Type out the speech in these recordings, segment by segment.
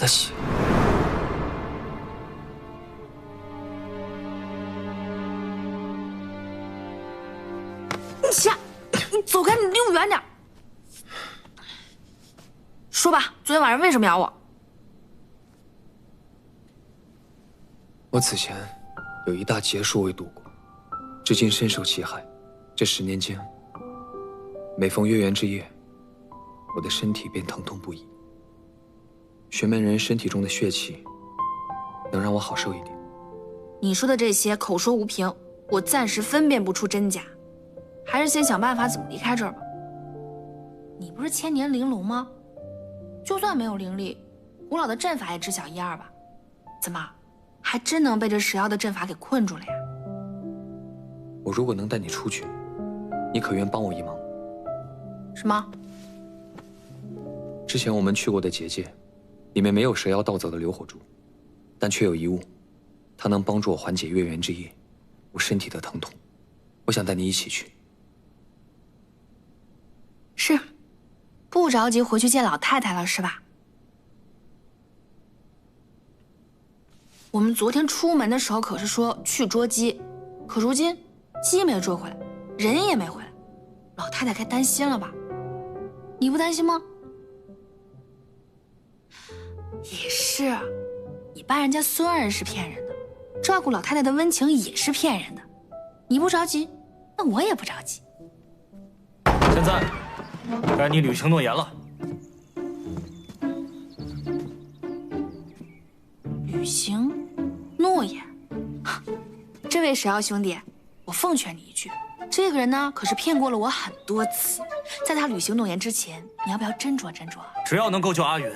的血。你起来，你走开，你离我远点。说吧，昨天晚上为什么咬我？我此前有一大劫数未度过，至今深受其害。这10年间，每逢月圆之夜，我的身体便疼痛不已。玄门人身体中的血气，能让我好受一点。你说的这些口说无凭，我暂时分辨不出真假，还是先想办法怎么离开这儿吧。你不是千年玲珑吗？就算没有灵力，古老的阵法也知晓一二吧？怎么，还真能被这10妖的阵法给困住了呀？我如果能带你出去，你可愿帮我一忙？什么？之前我们去过的结界，里面没有蛇妖盗走的流火珠，但却有一物，它能帮助我缓解月圆之夜我身体的疼痛。我想带你一起去。是，不着急回去见老太太了是吧？我们昨天出门的时候可是说去捉鸡，可如今鸡没捉回来，人也没回来，老太太该担心了吧？你不担心吗？也是，你搬人家孙儿是骗人的，照顾老太太的温情也是骗人的。你不着急，那我也不着急。现在该你履行诺言了。履行诺言？这位蛇妖兄弟，我奉劝你一句，这个人呢可是骗过了我很多次，在他履行诺言之前，你要不要斟酌斟酌？只要能够救阿云，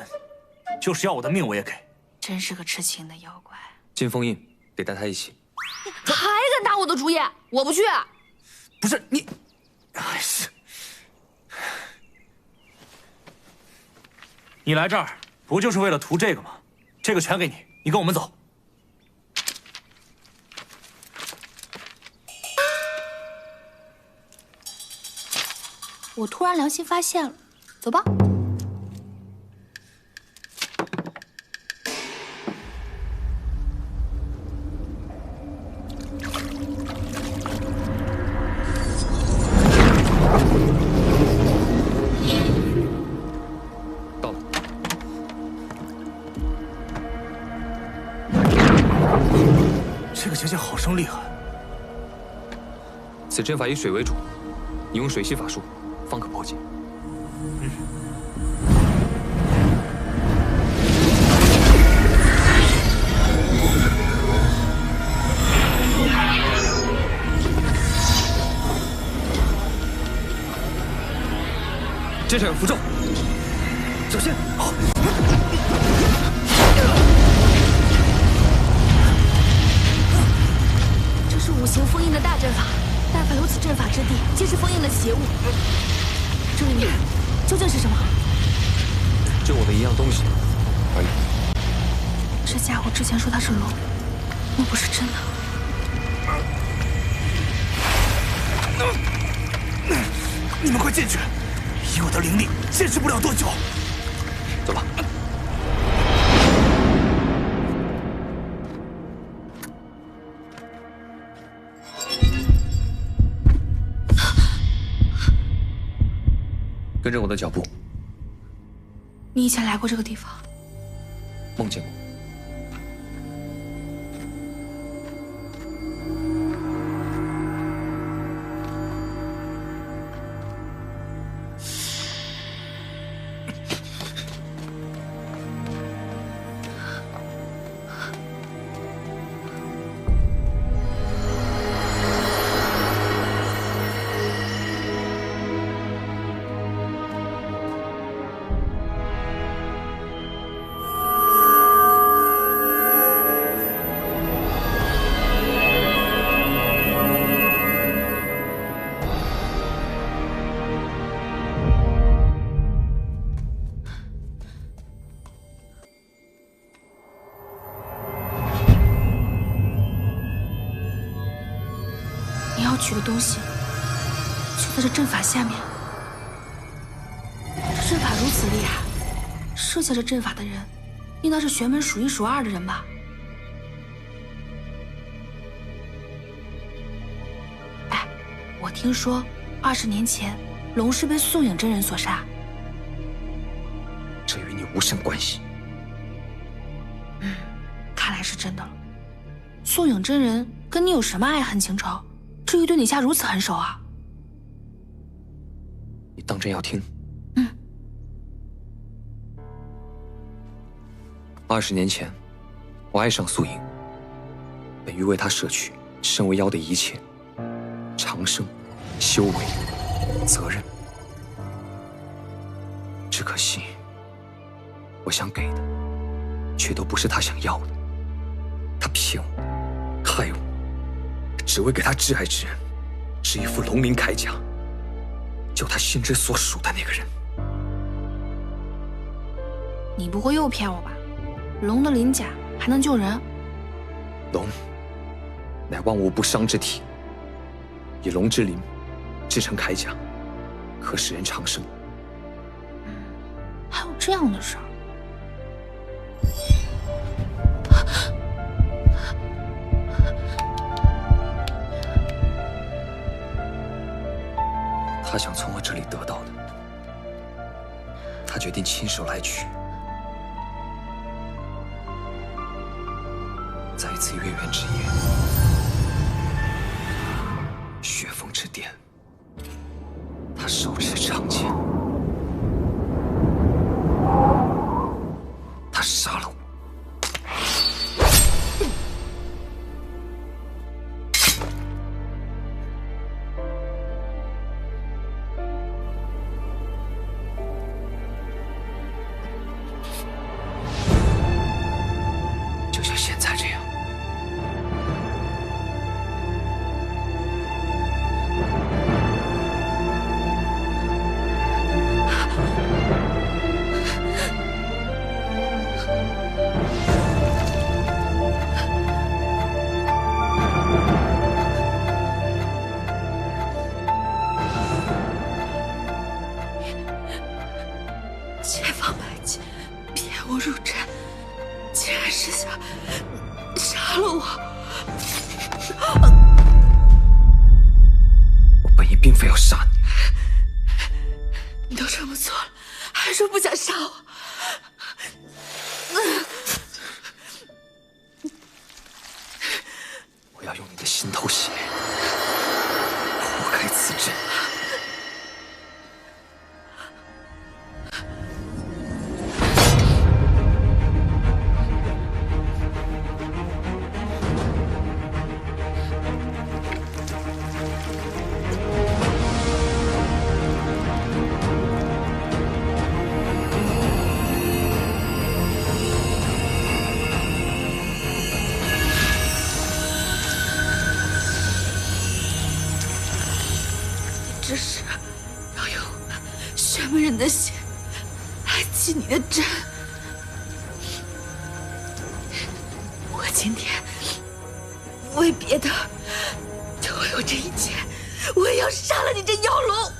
就是要我的命我也给。真是个痴情的妖怪。金封印得带他一起。你还敢打我的主意？我不去。不是你，哎是，你来这儿不就是为了图这个吗？这个全给你，你跟我们走。我突然良心发现了，走吧。到了。这个结界好生厉害。此阵法以水为主，你用水系法术方可破解。剑上有符咒，小心！好。这是5行封印的大阵法，但凡有此阵法之地，皆是封印的邪物。这里面究竟是什么？就我的一样东西而已。这家伙之前说他是龙，那不是真的。你们快进去！以我的灵力，坚持不了多久。走吧。跟着我的脚步。你以前来过这个地方？梦见过。取的东西就在这阵法下面。这阵法如此厉害，设下这阵法的人应当是玄门数一数二的人吧？哎，我听说20年前龙是被宋颖真人所杀。这与你无甚关系。看来是真的了。宋颖真人跟你有什么爱恨情仇，至于对你下如此狠手啊？你当真要听？20年前，我爱上素影，本欲为她舍去身为妖的一切，长生、修为、责任。只可惜，我想给的，却都不是她想要的。她骗我，害我，只为给她挚爱之人织一副龙鳞铠甲，救她心之所属的那个人。你不会又骗我吧？龙的鳞甲还能救人？龙，乃万物不伤之体，以龙之鳞制成铠甲，可使人长生。还有这样的事儿？他想从我这里得到的，他决定亲手来取。在一次月圆之夜，雪峰之巅，他手持长剑，他杀了我。就像现在这样。千方百计骗我入阵，竟然是想杀了我！我本意并非要杀你，你都这么做了，还说不想杀我？我要用你的心头血破开此阵。只是要用玄门人的血来祭你的阵。我今天为别的，就为有这一切，我也要杀了你这妖龙！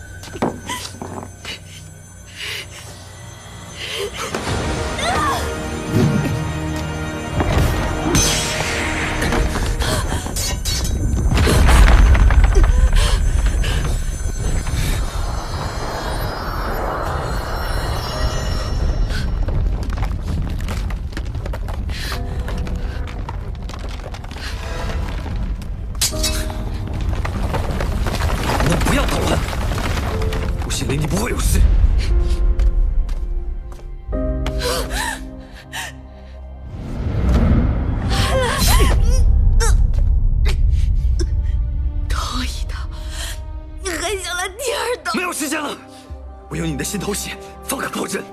能不要捣乱？我信灵帝不会有事。头一刀，你还想来第二刀？没有时间了，我用你的心头血方可破阵。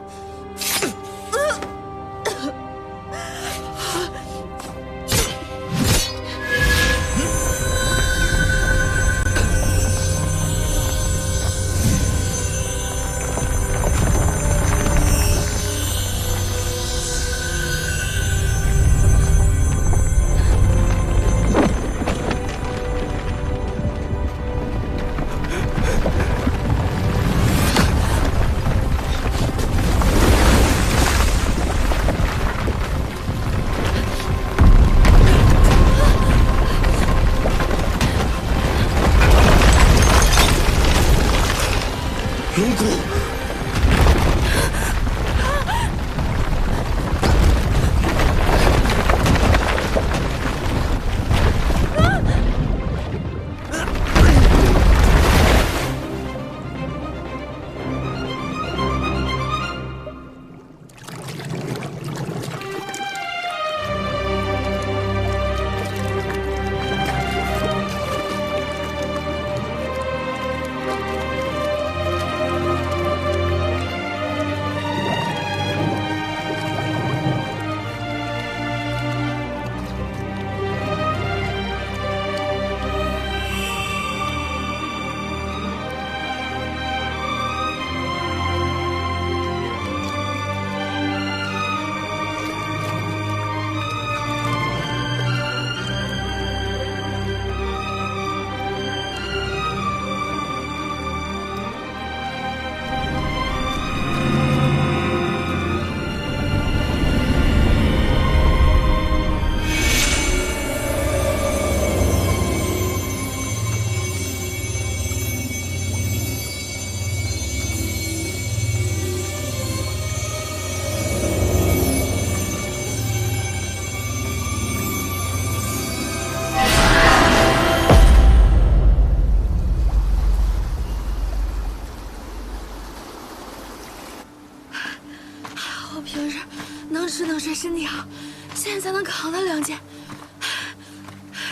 现在才能扛他2剑。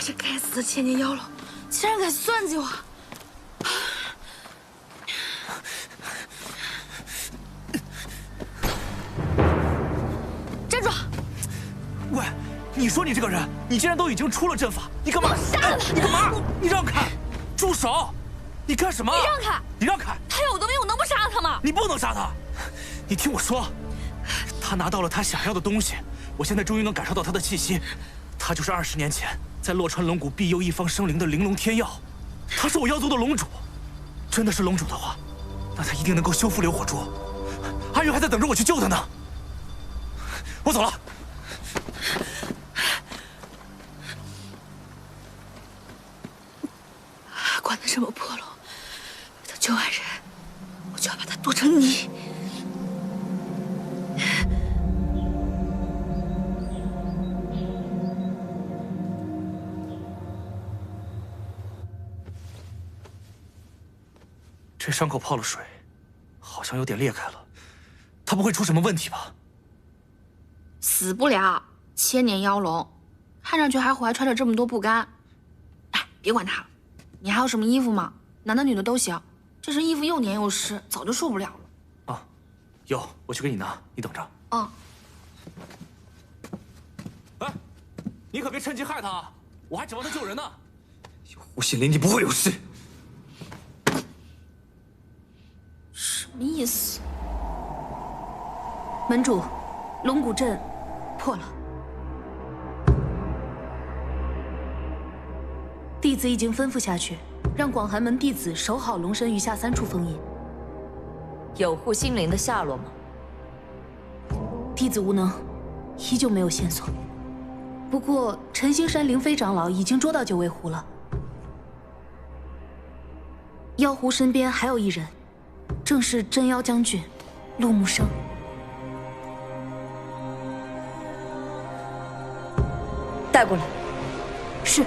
这该死的千年妖龙，竟然敢算计我！站住！喂，你说你这个人，你既然都已经出了阵法，你干嘛？杀了他！你干嘛？你让开！住手！你干什么？你让开！你让开！他有我的命，我能不杀了他吗？你不能杀他！你听我说，他拿到了他想要的东西，我现在终于能感受到他的气息。他就是20年前在洛川龙谷庇佑一方生灵的玲珑天耀，他是我妖族的龙主。真的是龙主的话，那他一定能够修复流火珠。阿云还在等着我去救他呢。我走了。管他什么破龙，为他救爱人，我就要把他剁成泥。这伤口泡了水，好像有点裂开了，他不会出什么问题吧？死不了，千年妖龙，看上去还怀揣着这么多不甘。哎，别管他了。你还有什么衣服吗？男的女的都行。这身衣服又黏又湿，早就受不了了。啊，有，我去给你拿，你等着。嗯。哎，你可别趁机害他啊！我还指望他救人呢。有胡心凌，你不会有事。什么意思？门主，龙骨阵破了。弟子已经吩咐下去，让广寒门弟子守好龙神余下3处封印。有护心灵的下落吗？弟子无能，依旧没有线索。不过陈星山灵飞长老已经捉到9尾狐了。妖狐身边还有1人，正是真妖将军陆木生。带过来。是。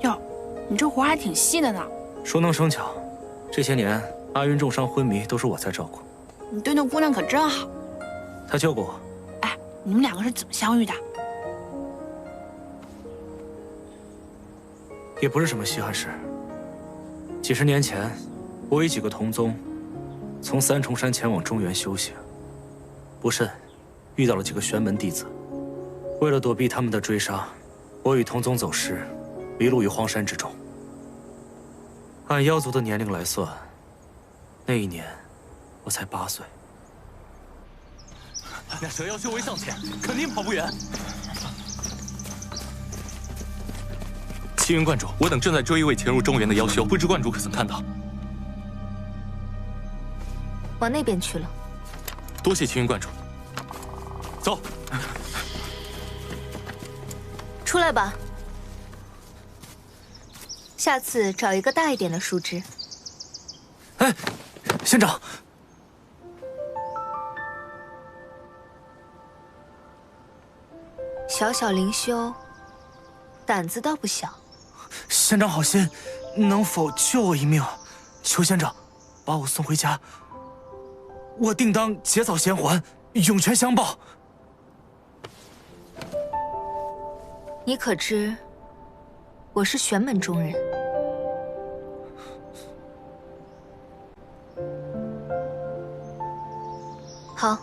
哟，你这活还挺细的呢。说能生巧，这些年阿云重伤昏迷都是我在照顾。你对那姑娘可真好。她救过我。哎，你们2个是怎么相遇的？也不是什么稀罕事。几十年前，我与几个同宗从3重山前往中原修行，不慎遇到了几个玄门弟子。为了躲避他们的追杀，我与同宗走失，迷路于荒山之中。按妖族的年龄来算，那一年我才8岁。那蛇妖修为尚浅，肯定跑不远。青云观主，我等正在追一位潜入中原的妖修，不知观主可曾看到？往那边去了。多谢青云观主。走。出来吧。下次找一个大一点的树枝。哎，仙长。小小灵修，胆子倒不小。仙长好心，能否救我一命？求仙长把我送回家，我定当结草衔环，涌泉相报。你可知，我是玄门中人。好，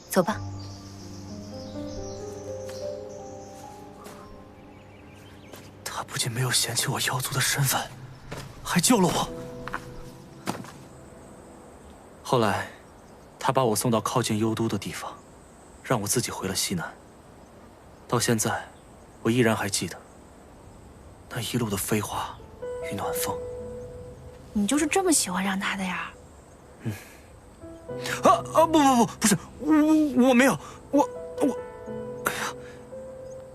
走吧。他不仅没有嫌弃我妖族的身份，还救了我。后来，他把我送到靠近幽都的地方，让我自己回了西南。到现在，我依然还记得那一路的飞花与暖风。你就是这么喜欢上他的呀？不是，我没有，哎呀，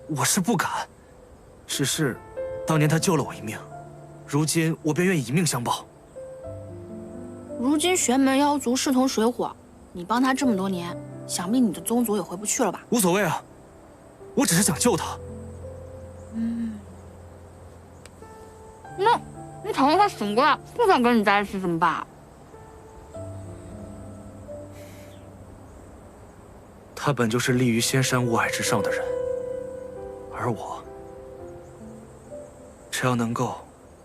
我是不敢，只是当年他救了我一命，如今我便愿意以命相报。如今玄门妖族势同水火，你帮他这么多年，想必你的宗族也回不去了吧？无所谓啊，我只是想救他。那你倘若他醒过来不想跟你在一起怎么办？他本就是立于仙山雾霭之上的人，而我，只要能够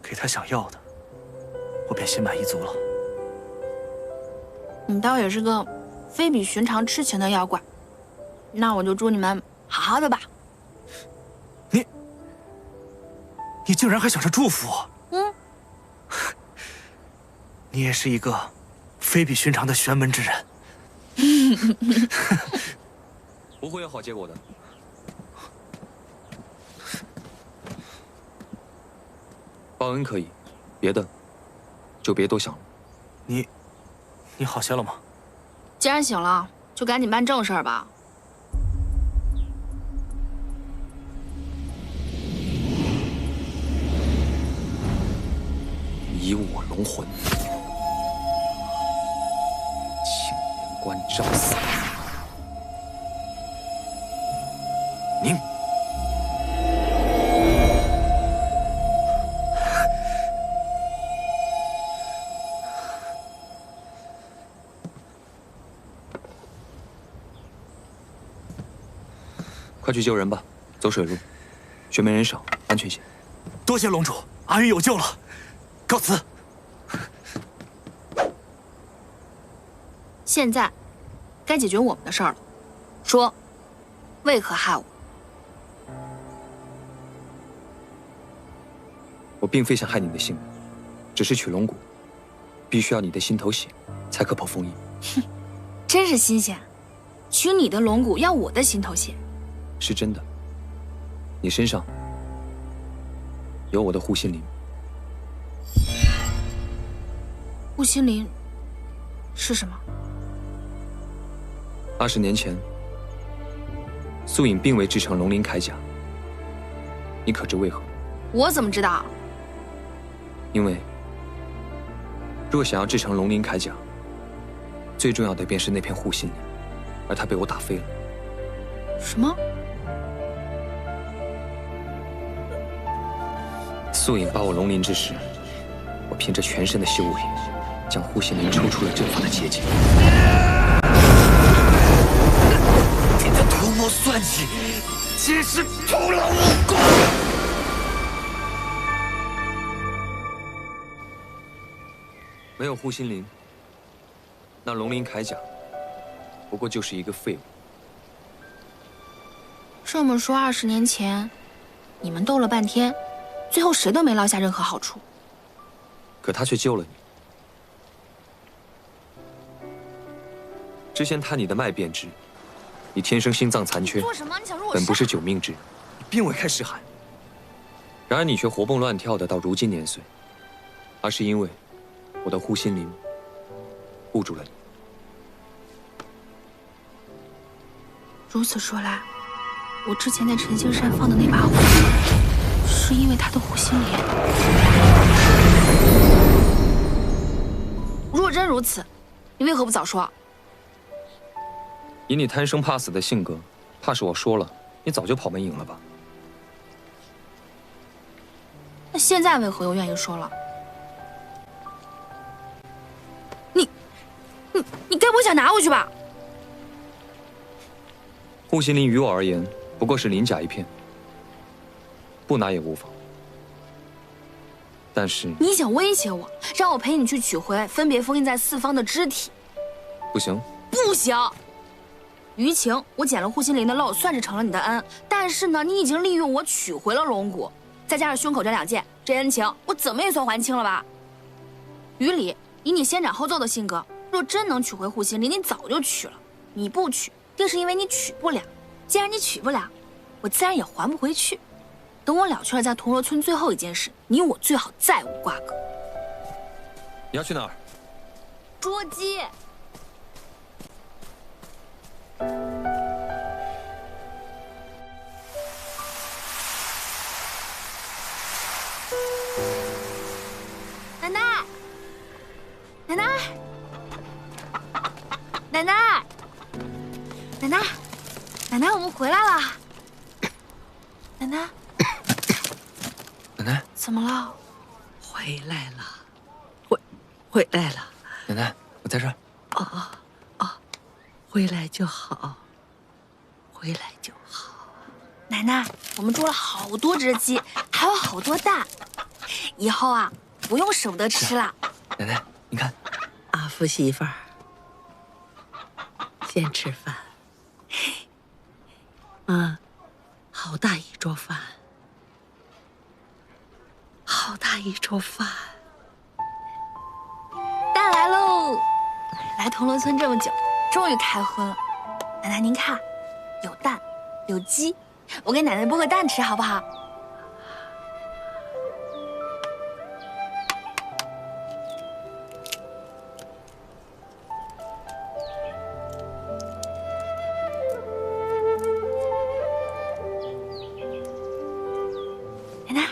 给他想要的，我便心满意足了。你倒也是个非比寻常痴情的妖怪，那我就祝你们好好的吧。你竟然还想着祝福我？嗯，你也是一个非比寻常的玄门之人。不会有好结果的。报恩可以，别的就别多想了。你好些了吗？既然醒了，就赶紧办正事儿吧。以我龙魂，青莲关照死。宁，快去救人吧，走水路，玄门人少，安全些。多谢龙主，阿云有救了。告辞。现在该解决我们的事儿了，说，为何害我？我并非想害你的性命，只是取龙骨，必须要你的心头血，才可破封印。真是新鲜，取你的龙骨要我的心头血。是真的，你身上有我的护心灵。护心灵是什么20年前，素隐并未制成龙鳞铠甲，你可知为何？我怎么知道？因为若想要制成龙鳞铠甲，最重要的便是那片护心灵，而它被我打飞了。什么？素隐把我龙鳞之时，我凭着全身的修为，将护心灵抽出了阵法的结界。你的图谋算计，皆是徒劳无功。没有护心灵，那龙鳞铠甲不过就是一个废物。这么说，20年前你们斗了半天，最后谁都没落下任何好处。可他却救了你。之前探你的脉便知，你天生心脏残缺，做什么？你想说我本不是9命之人，并未开尸骸。然而你却活蹦乱跳的到如今年岁，而是因为我的护心灵护住了你。如此说来，我之前在晨星山放的那把火，是因为他的护心莲。若真如此，你为何不早说？以你贪生怕死的性格，怕是我说了，你早就跑没影了吧？那现在为何又愿意说了？你该不会想拿回去吧？护心灵于我而言，不过是鳞甲一片，不拿也无妨。但是你想威胁我，让我陪你去取回分别封印在4方的肢体？不行，不行！于情，我捡了护心灵的漏，算是成了你的恩。但是呢，你已经利用我取回了龙骨，再加上胸口这2剑，这恩情我怎么也算还清了吧？于理，以你先斩后奏的性格，若真能取回护心灵，你早就取了。你不取，定是因为你取不了。既然你取不了，我自然也还不回去。等我了却了在铜锣村最后一件事，你我最好再无瓜葛。你要去哪儿？捉鸡。奶奶，奶奶，奶奶，奶奶，奶奶，我们回来了。奶奶，奶奶，怎么了？回来了，回来了。奶奶，我在这儿。回来就好，回来就好。奶奶，我们捉了好多只鸡，还有好多蛋，以后啊，不用舍不得吃了。奶奶，你看，阿福媳妇儿，先吃饭。好大一桌饭，好大一桌饭。蛋来喽！来铜锣村这么久，终于开荤了。奶奶您看，有蛋，有鸡，我给奶奶剥个蛋吃好不好？奶奶，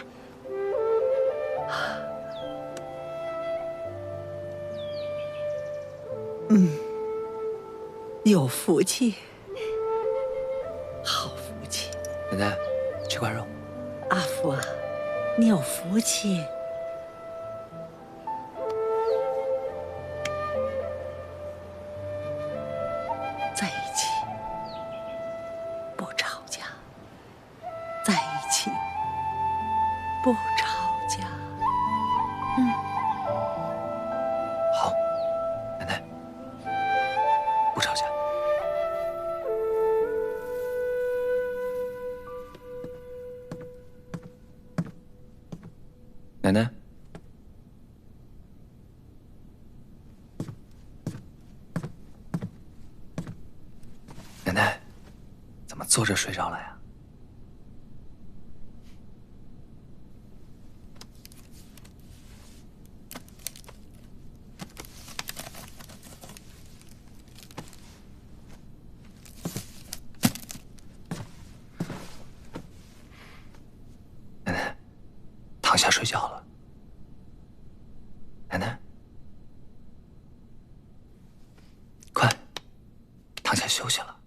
有福气，好福气。奶奶，这块肉。阿福啊，你有福气。在一起，不吵架。在一起，不吵架。好，奶奶，不吵架。奶奶，奶奶，怎么坐着睡着了呀？奶奶，躺下睡觉了。奶奶，快，躺下休息了。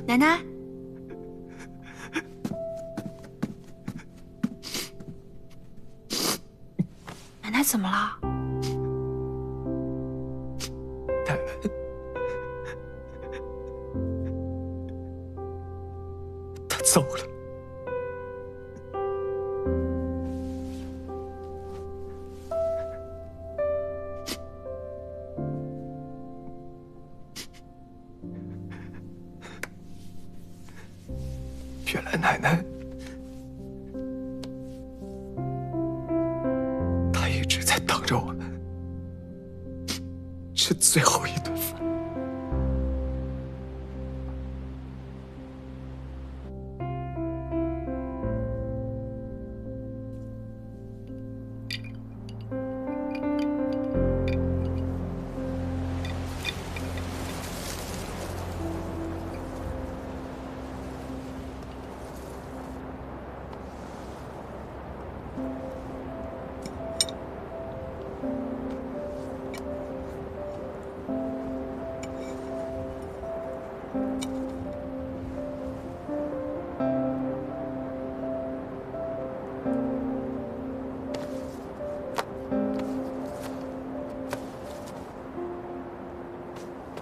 奶奶，奶奶怎么了？奶奶，他走了。原来奶奶，她一直在等着我们吃最后一顿饭。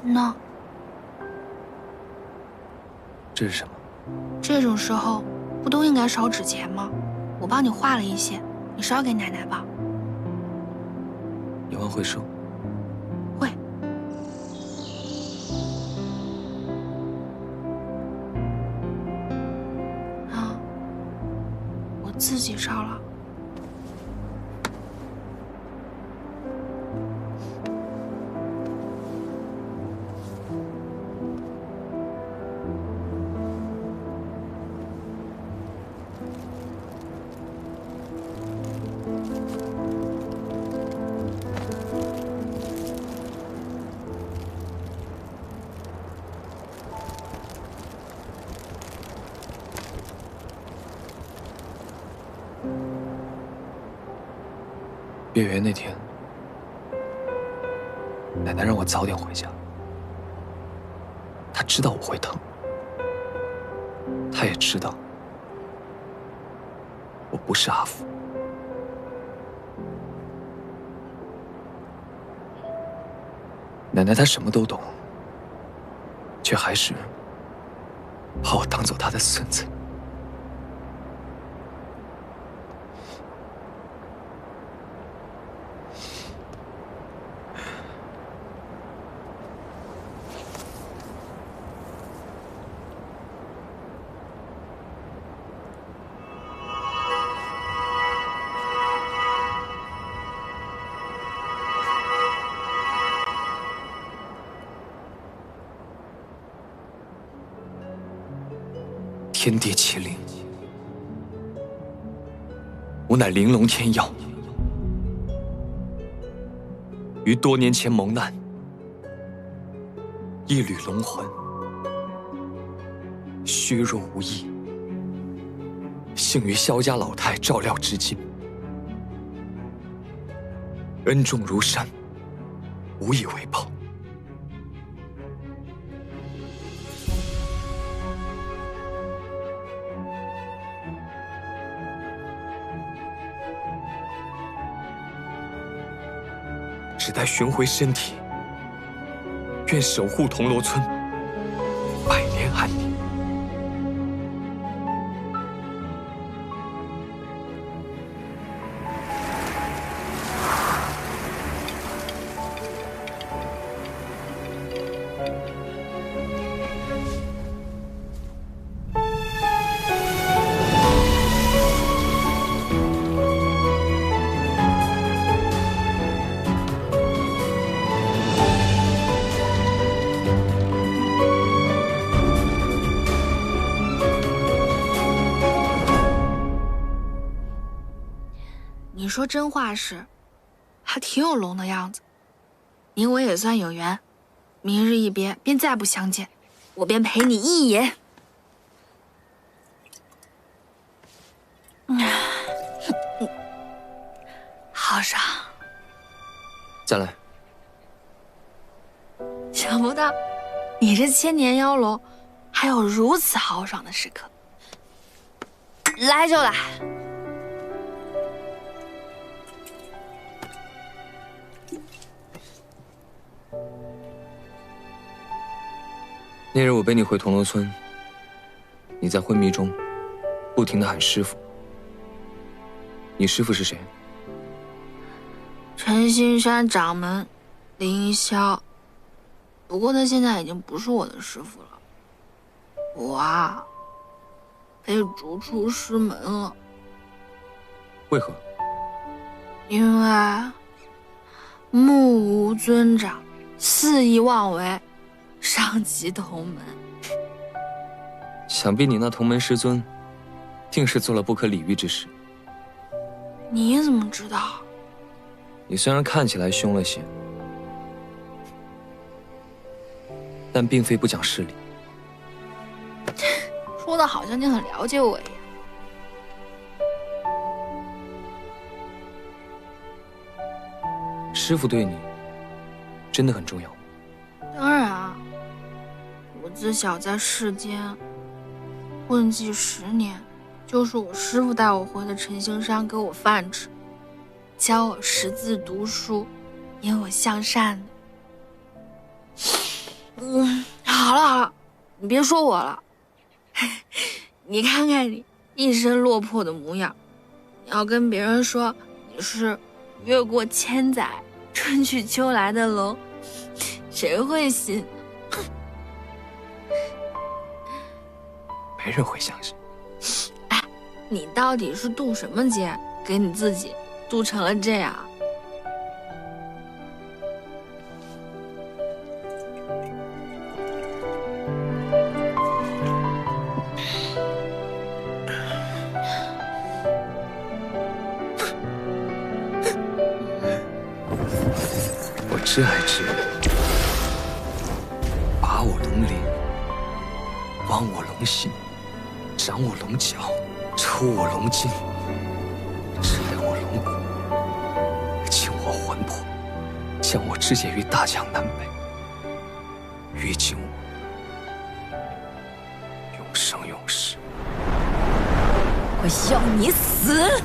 那这是什么？这种时候不都应该烧纸钱吗？我帮你画了一些，你烧给奶奶吧。你会收？会。啊，我自己烧了。月圆那天，奶奶让我早点回家。她知道我会疼，她也知道我不是阿福。奶奶她什么都懂，却还是把我当做她的孙子。天地麒麟，吾乃玲珑天妖，于多年前蒙难，一缕龙魂，虚弱无益，幸于萧家老太照料至今，恩重如山，无以为报。只待寻回身体，愿守护铜锣村百年安宁。你说真话时，还挺有龙的样子。你我也算有缘，明日一别，便再不相见，我便陪你一饮。好爽！再来。想不到，你这千年妖龙，还有如此豪爽的时刻。来就来。那日我背你回铜锣村，你在昏迷中不停地喊师傅。你师傅是谁？陈新山掌门凌霄，不过他现在已经不是我的师傅了。我啊，被逐出师门了。为何？因为目无尊长，肆意妄为，伤及同门。想必你那同门师尊，定是做了不可理喻之事。你怎么知道？你虽然看起来凶了些，但并非不讲事理。说的好像你很了解我一样。师傅对你真的很重要吗？当然啊，我自小在世间混迹10年，就是我师傅带我回的陈星山给我饭吃，教我识字读书，引我向善的。好了，你别说我了。你看看你一身落魄的模样，你要跟别人说你是越过千载春去秋来的龙，谁会信？没人会相信。哎，你到底是渡什么劫，给你自己渡成了这样？我挚爱之人，拔我龙鳞，剜我龙心，斩我龙角，抽我龙筋，拆我龙骨，魂魄，将我肢解于大江南北。于今我永生永世。我要你死！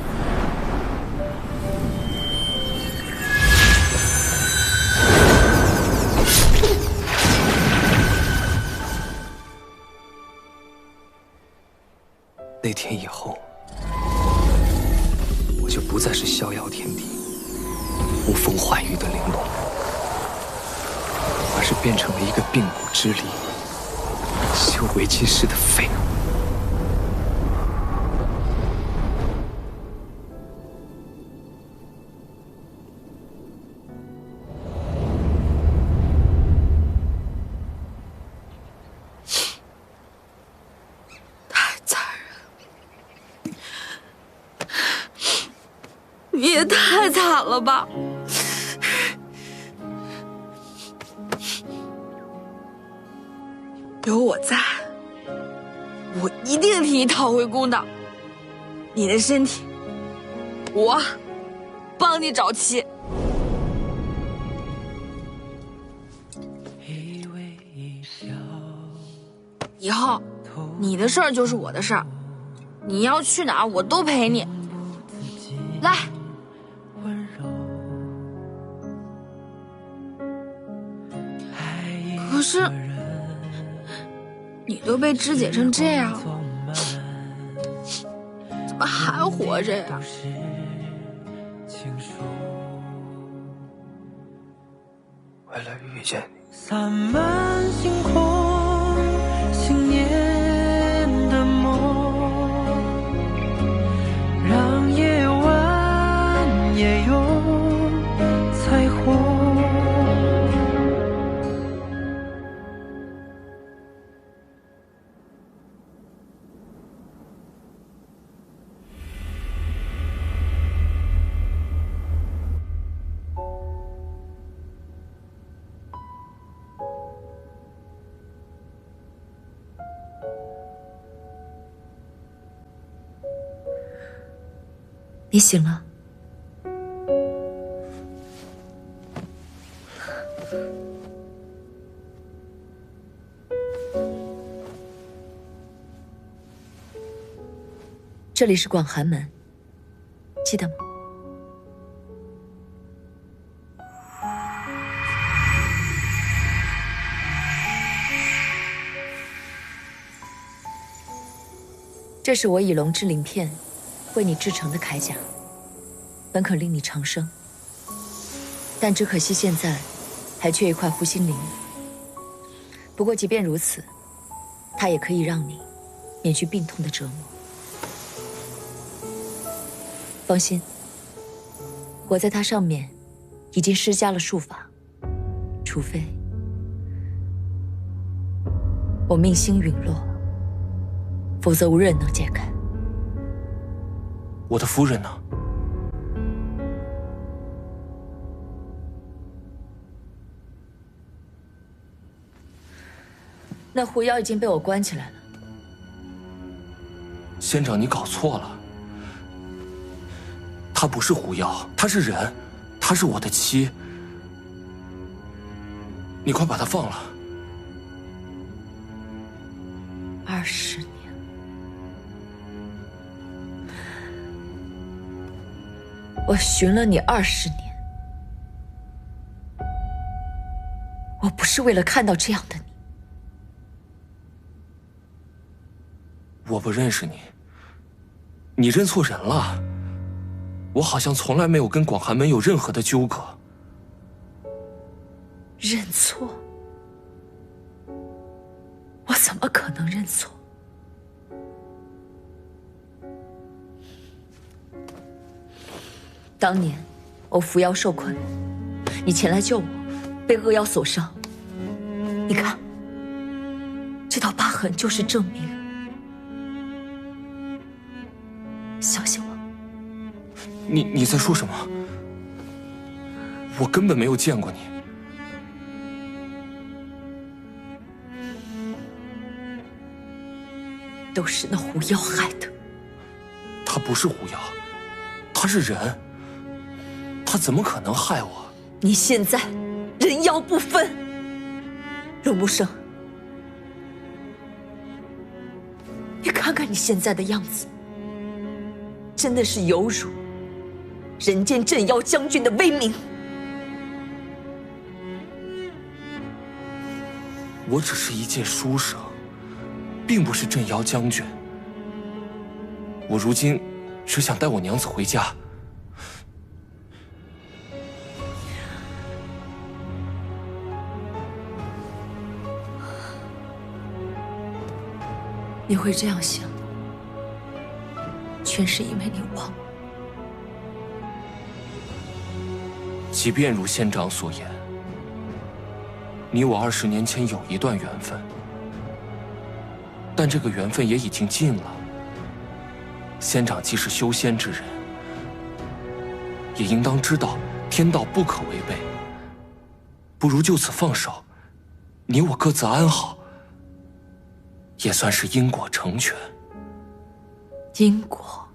那天以后，我就不再是逍遥天地、呼风唤雨的玲珑，而是变成了一个鬓骨之力、修为尽失的废物。你也太惨了吧！有我在，我一定替你讨回公道。你的身体，我帮你找齐。以后你的事儿就是我的事儿，你要去哪儿我都陪你。来。可是，你都被肢解成这样，怎么还活着呀？为了遇见你。洒满星空，信念的梦，让夜晚也有彩虹。你醒了。这里是广寒门，记得吗？这是我以龙之鳞片为你制成的铠甲，本可令你长生，但只可惜现在还缺一块护心灵。不过即便如此，它也可以让你免去病痛的折磨。放心，我在它上面已经施加了术法，除非我命星陨落，否则无人能解开。我的夫人呢？那狐妖已经被我关起来了。仙长，你搞错了。她不是狐妖，她是人，她是我的妻。你快把她放了。20年，我寻了你20年，我不是为了看到这样的你。我不认识你，你认错人了。我好像从来没有跟广寒门有任何的纠葛。认错？我怎么可能认错？当年我伏妖受困，你前来救我，被恶妖所伤。你看，这道疤痕就是证明。相信我。你在说什么？我根本没有见过你。都是那狐妖害的。他不是狐妖，他是人，他他怎么可能害我？你现在人妖不分，荣木生，你看看你现在的样子，真的是有辱人间镇妖将军的威名。我只是一介书生，并不是镇妖将军。我如今只想带我娘子回家。你会这样想，全是因为你忘了。即便如仙长所言，你我20年前有一段缘分，但这个缘分也已经尽了。仙长既是修仙之人，也应当知道天道不可违背，不如就此放手，你我各自安好，也算是因果成全。因果，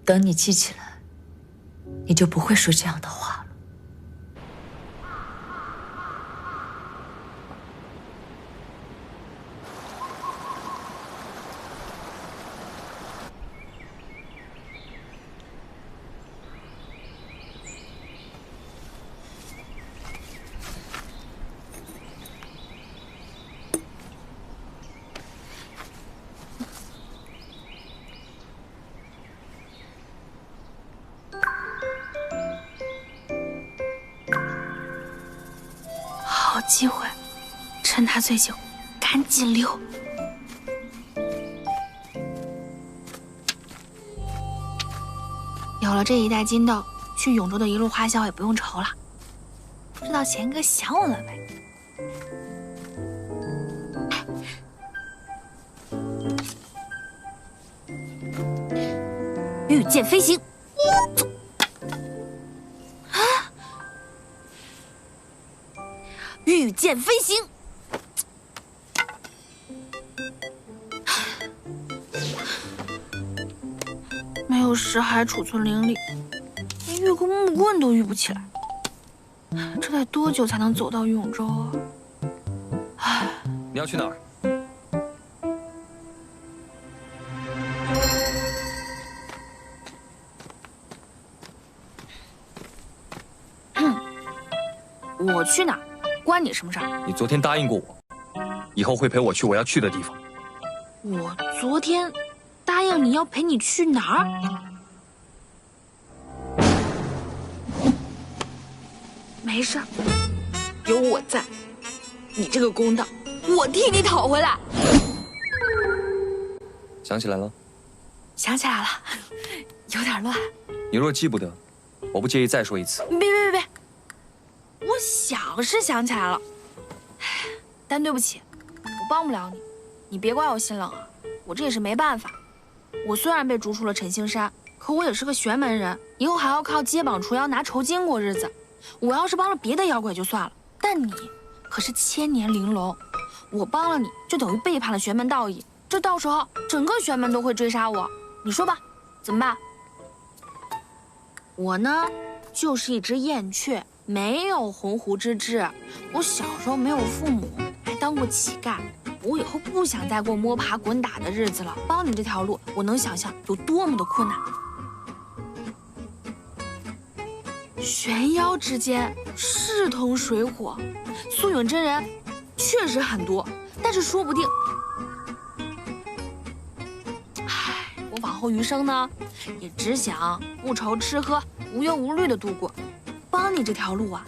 等你记起来，你就不会说这样的话了。好机会，趁他醉酒，赶紧溜。有了这一袋金豆，去永州的一路花销也不用愁了。不知道贤哥想我了没？御剑飞行。御剑飞行，没有识海储存灵力，连御个木棍都御不起来，这得多久才能走到永州啊？唉，你要去哪儿？我去哪儿？关你什么事儿？你昨天答应过我，以后会陪我去我要去的地方。我昨天答应你要陪你去哪儿？没事儿，有我在，你这个公道，我替你讨回来。想起来了？想起来了，有点乱。你若记不得，我不介意再说一次。别！我想是想起来了，但对不起，我帮不了你，你别怪我心冷啊，我这也是没办法。我虽然被逐出了晨星山，可我也是个玄门人，以后还要靠接榜除妖拿酬金过日子。我要是帮了别的妖怪就算了，但你可是千年玲珑，我帮了你就等于背叛了玄门道义，这到时候整个玄门都会追杀我，你说吧，怎么办？我呢，就是一只燕雀。没有鸿鹄之志，我小时候没有父母，还当过乞丐。我以后不想再过摸爬滚打的日子了。帮你这条路，我能想象有多么的困难。玄妖之间势同水火，素影真人确实很多，但是说不定，唉，我往后余生呢，也只想不愁吃喝，无忧无虑的度过。帮你这条路啊，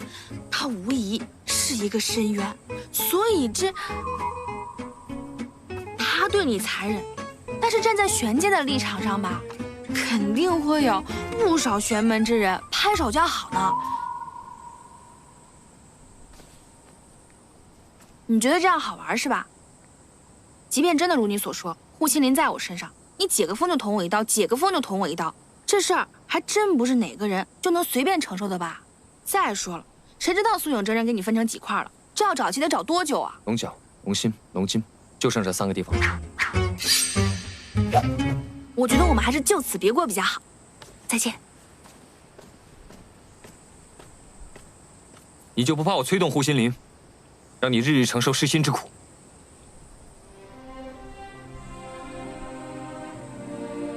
它无疑是一个深渊，所以他对你残忍，但是站在玄界的立场上吧，肯定会有不少玄门之人拍手叫好呢。你觉得这样好玩是吧？即便真的如你所说，护心灵在我身上，你解个封就捅我一刀，解个封就捅我一刀，这事儿还真不是哪个人就能随便承受的吧？再说了，谁知道素影真人给你分成几块了？这要找齐得找多久啊？龙角，龙心、龙津，就剩这3个地方了。我觉得我们还是就此别过比较好。再见。你就不怕我催动护心灵，让你日日承受噬心之苦？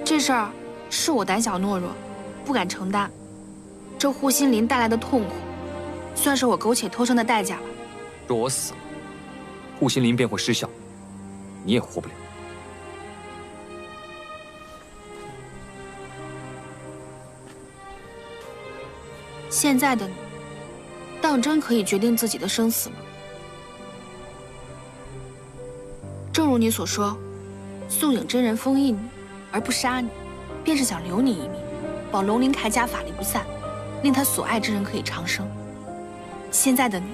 这事儿是我胆小懦弱，不敢承担。这护心灵带来的痛苦，算是我苟且偷生的代价吧。若我死了，护心灵便会失效，你也活不了。现在的你，当真可以决定自己的生死吗？正如你所说，素影真人封印你，而不杀你，便是想留你一命，保龙鳞铠甲法力不散，令他所爱之人可以长生。现在的你，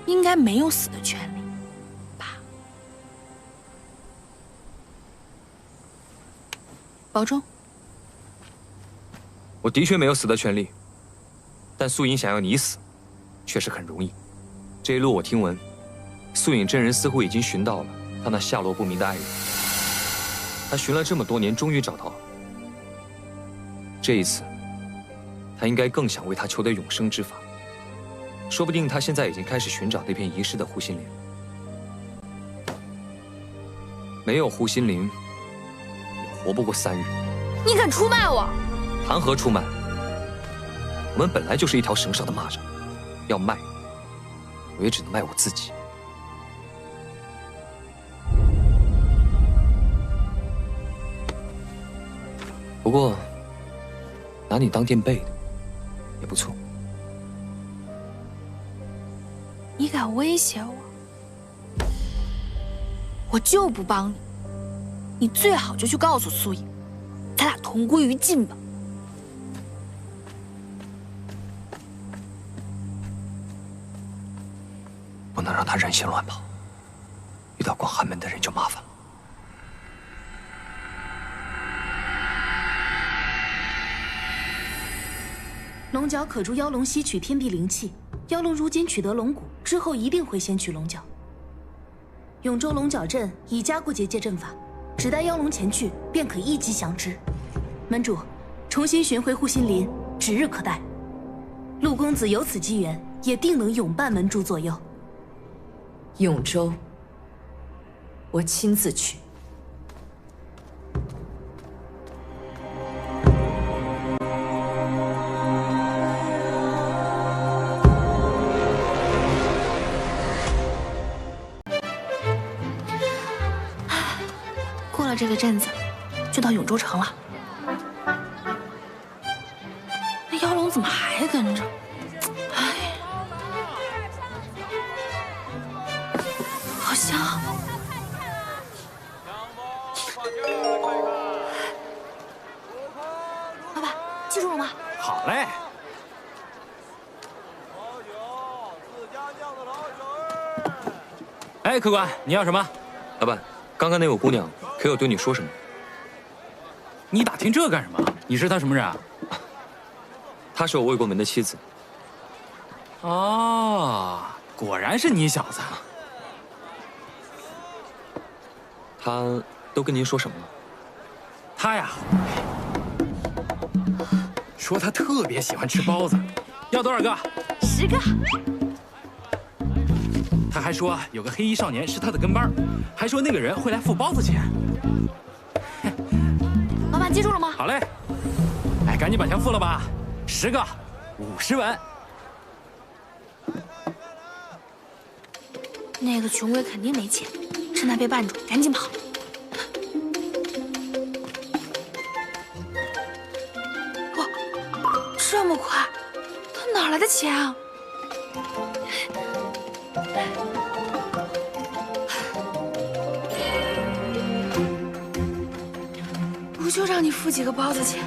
应该没有死的权利吧？保重。我的确没有死的权利，但素影想要你死，确实很容易。这一路我听闻，素影真人似乎已经寻到了他那下落不明的爱人。他寻了这么多年，终于找到了。这一次，他应该更想为他求得永生之法。说不定他现在已经开始寻找那片遗失的护心灵。没有护心灵，也活不过3日。你敢出卖我？谈何出卖？我们本来就是一条绳上的蚂蚱，要卖，我也只能卖我自己。不过，拿你当垫背的也不错。你敢威胁我，我就不帮你。你最好就去告诉素影，咱俩同归于尽吧。不能让他任性乱跑，遇到广寒门的人就麻烦了。龙角可助妖龙吸取天地灵气，妖龙如今取得龙骨之后，一定会先取龙角。永州龙角阵已加固结界阵法，只待妖龙前去，便可一击降之。门主，重新寻回护心林，指日可待。陆公子有此机缘，也定能永伴门主左右。永州，我亲自去。过了这个镇子，就到永州城了。那妖龙怎么还跟着？哎，好香！老板，记住了吗？好嘞。哎，客官，你要什么？老板，刚刚那位姑娘可有对你说什么？你打听这干什么？你是她什么人啊？她是我未过门的妻子。哦，果然是你小子。她都跟您说什么了？她呀，说她特别喜欢吃包子，要多少个？10个。他还说有个黑衣少年是他的跟班，还说那个人会来付包子钱。老板记住了吗？好嘞，哎，赶紧把钱付了吧，10个，50文。那个穷鬼肯定没钱，趁他被绊住，赶紧跑。哇，这么快，他哪来的钱啊？不就让你付几个包子钱，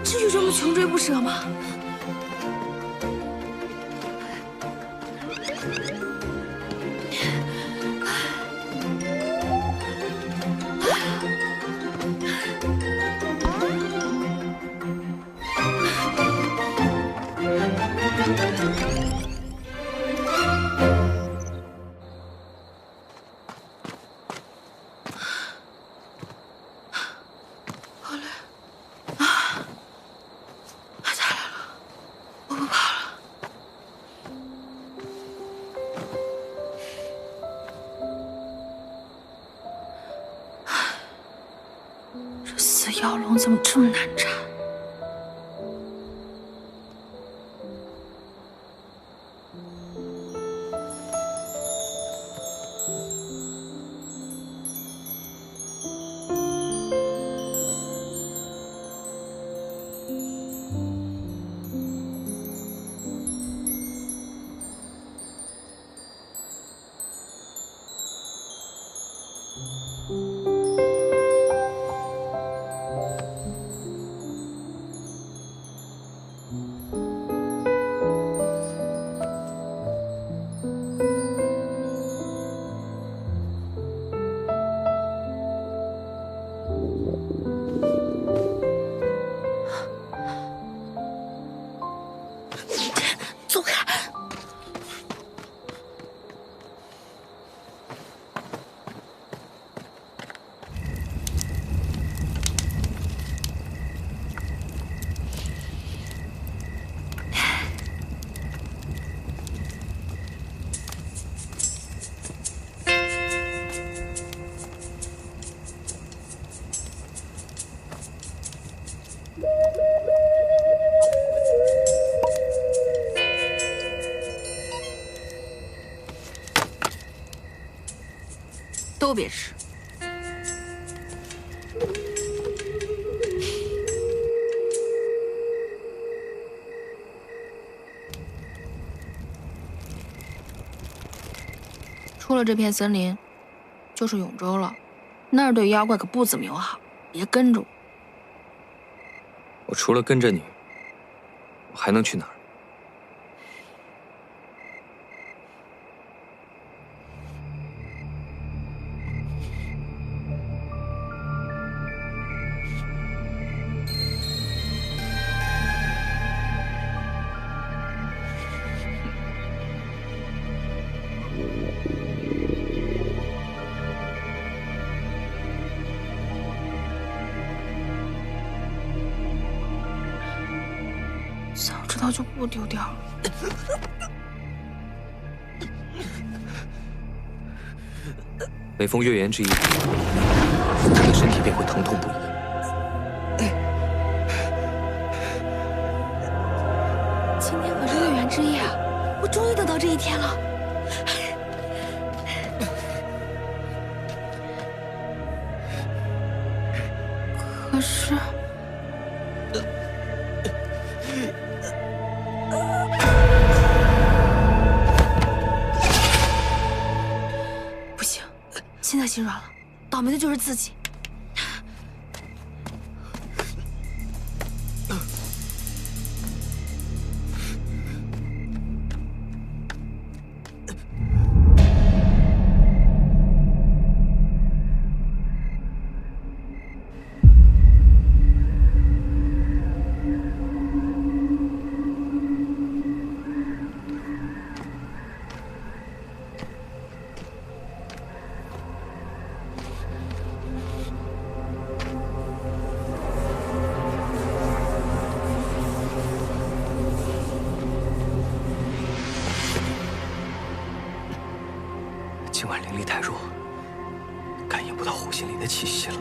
至于这么穷追不舍吗？妖龙怎么这么难缠？走开！都别吃。出了这片森林，就是永州了。那儿对妖怪可不怎么友好，别跟着我。我除了跟着你，我还能去哪儿？早知道就不丢掉了。每逢月圆之夜，他的身体便会疼痛不已。今天可是月圆之夜啊！我终于等到这一天了。可是，不行，现在心软了，倒霉的就是自己。今晚灵力太弱，感应不到护心灵的气息了。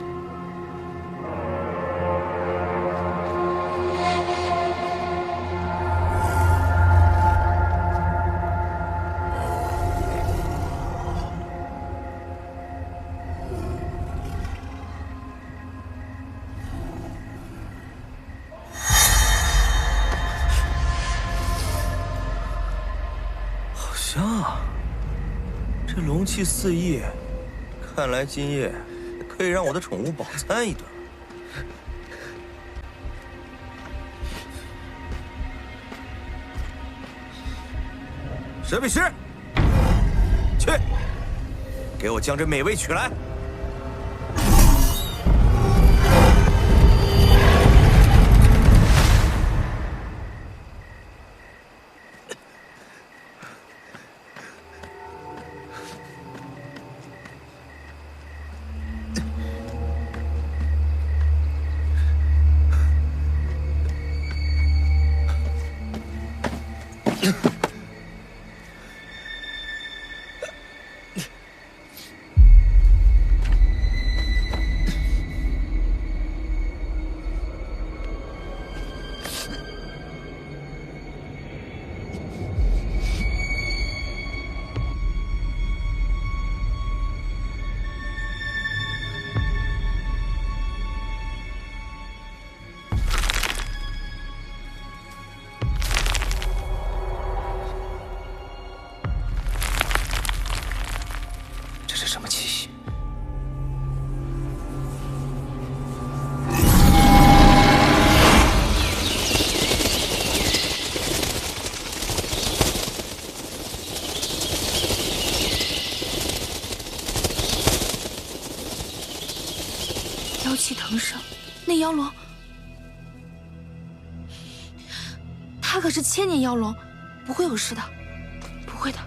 好香啊！这龙气四溢，看来今夜可以让我的宠物饱餐一顿。蛇比师，去，给我将这美味取来。长生，那妖龙，他可是千年妖龙，不会有事的，不会的。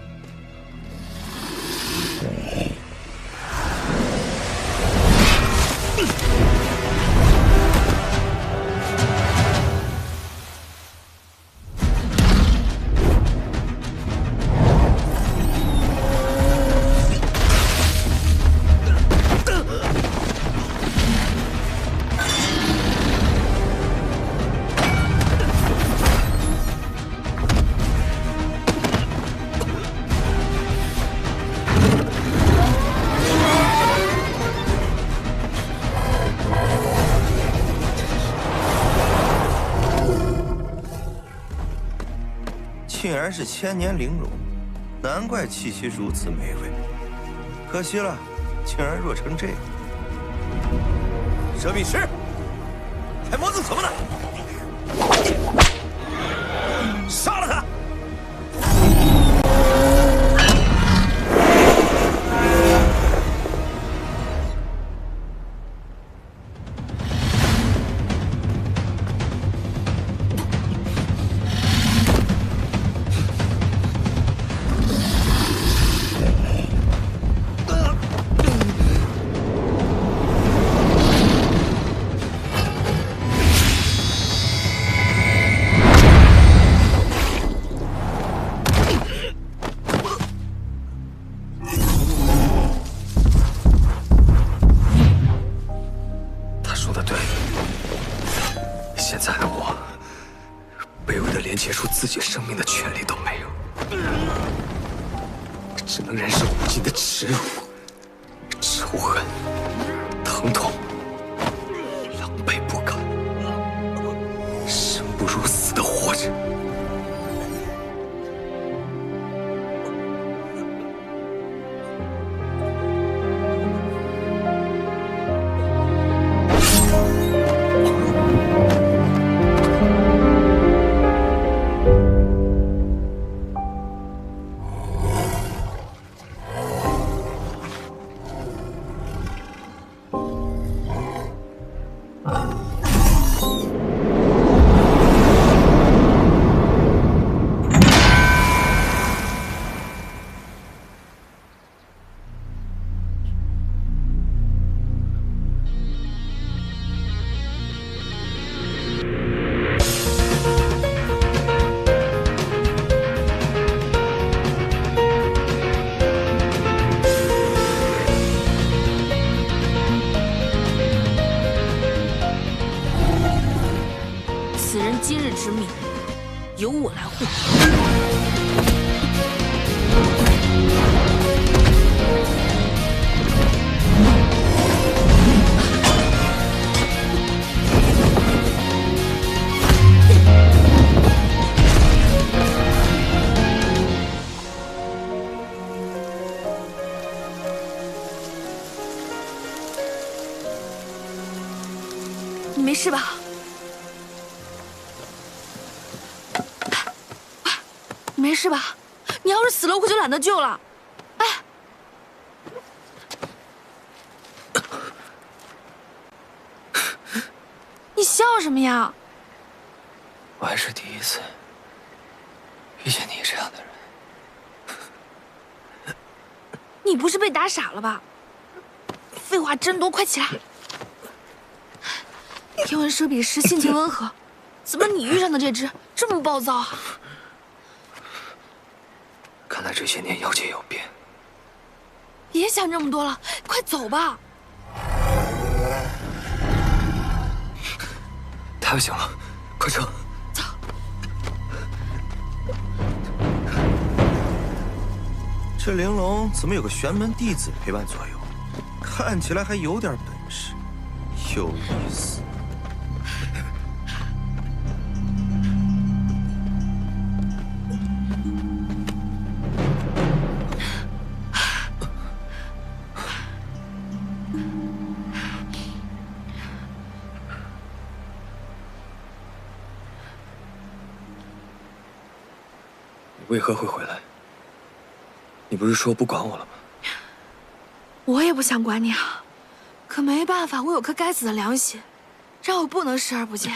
竟然是千年玲珑，难怪气息如此美味。可惜了，竟然弱成这样。蛇比师，还磨蹭什么呢？杀了他！现在的我，卑微的连结束自己生命的权利都没有，只能忍受无尽的耻辱、仇恨、疼痛，狼狈不堪，生不如死的活着。此人今日之命，由我来护。你没事吧？你没事吧？你要是死了，我可就懒得救了。哎，你笑什么呀？我还是第一次遇见你这样的人。你不是被打傻了吧？废话真多，快起来！天文蛇比师性情温和，怎么你遇上的这只这么暴躁啊？看来这些年妖界有变。别想这么多了，快走吧。太危险了，快撤！走。这玲珑怎么有个玄门弟子陪伴左右？看起来还有点本事，有意思。为何会回来？你不是说不管我了吗？我也不想管你啊，可没办法，我有颗该死的良心，让我不能视而不见。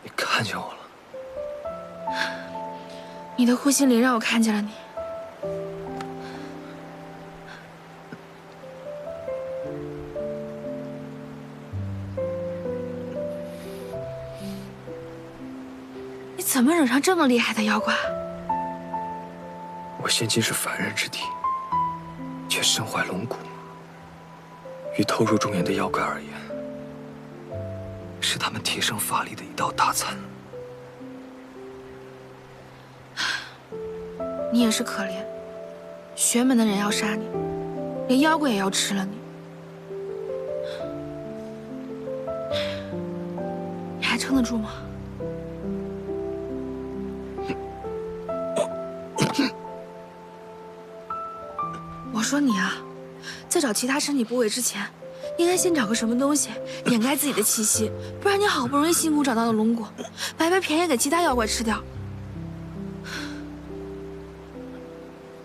你看见我了。你的护心灵让我看见了你。你怎么惹上这么厉害的妖怪？我现今是凡人之体，却身怀龙骨，与偷入中原的妖怪而言，是他们提升法力的一道大餐。你也是可怜，玄门的人要杀你，连妖怪也要吃了你，你还撑得住吗？我说你啊，在找其他身体部位之前，应该先找个什么东西掩盖自己的气息，不然你好不容易辛苦找到的龙骨，白白便宜给其他妖怪吃掉。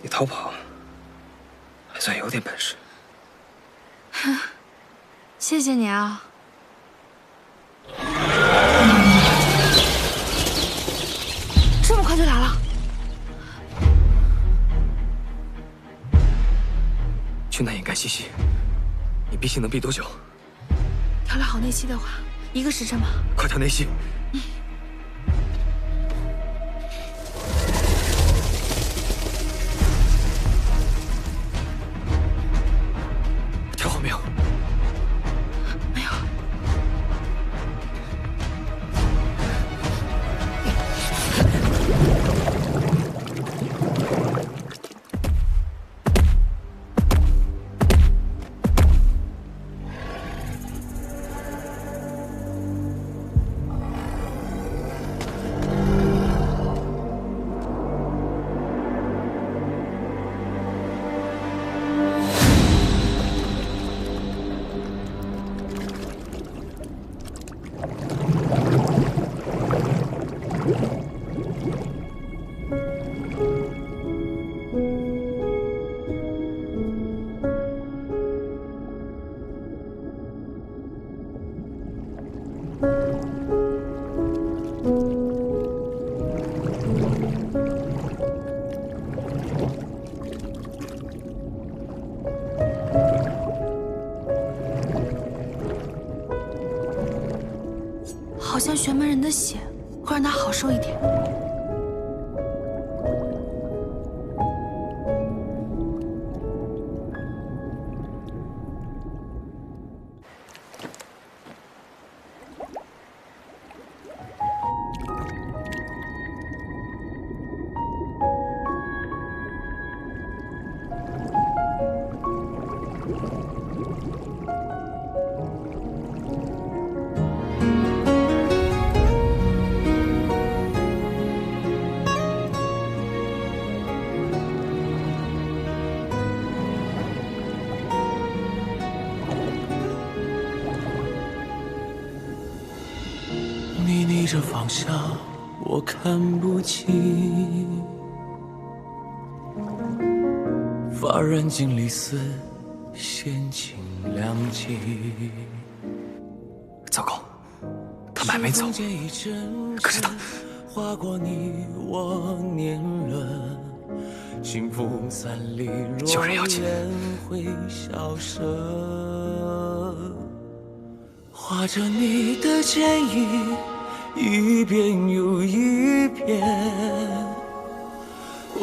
你逃跑，还算有点本事。哼，谢谢你啊。这么快就来了？去那掩盖气息，你闭气能闭多久？调理好内息的话，1个时辰吧。快调内息。调好没有？没有。好像玄门人的血会让他好受一点。你逆着方向，我看不清。发染尽离丝，闲情两极。糟糕，他们还没走。可是他划过你我年轮，清风散离，有人要紧。会消失。画着你的剪影，一遍又一遍，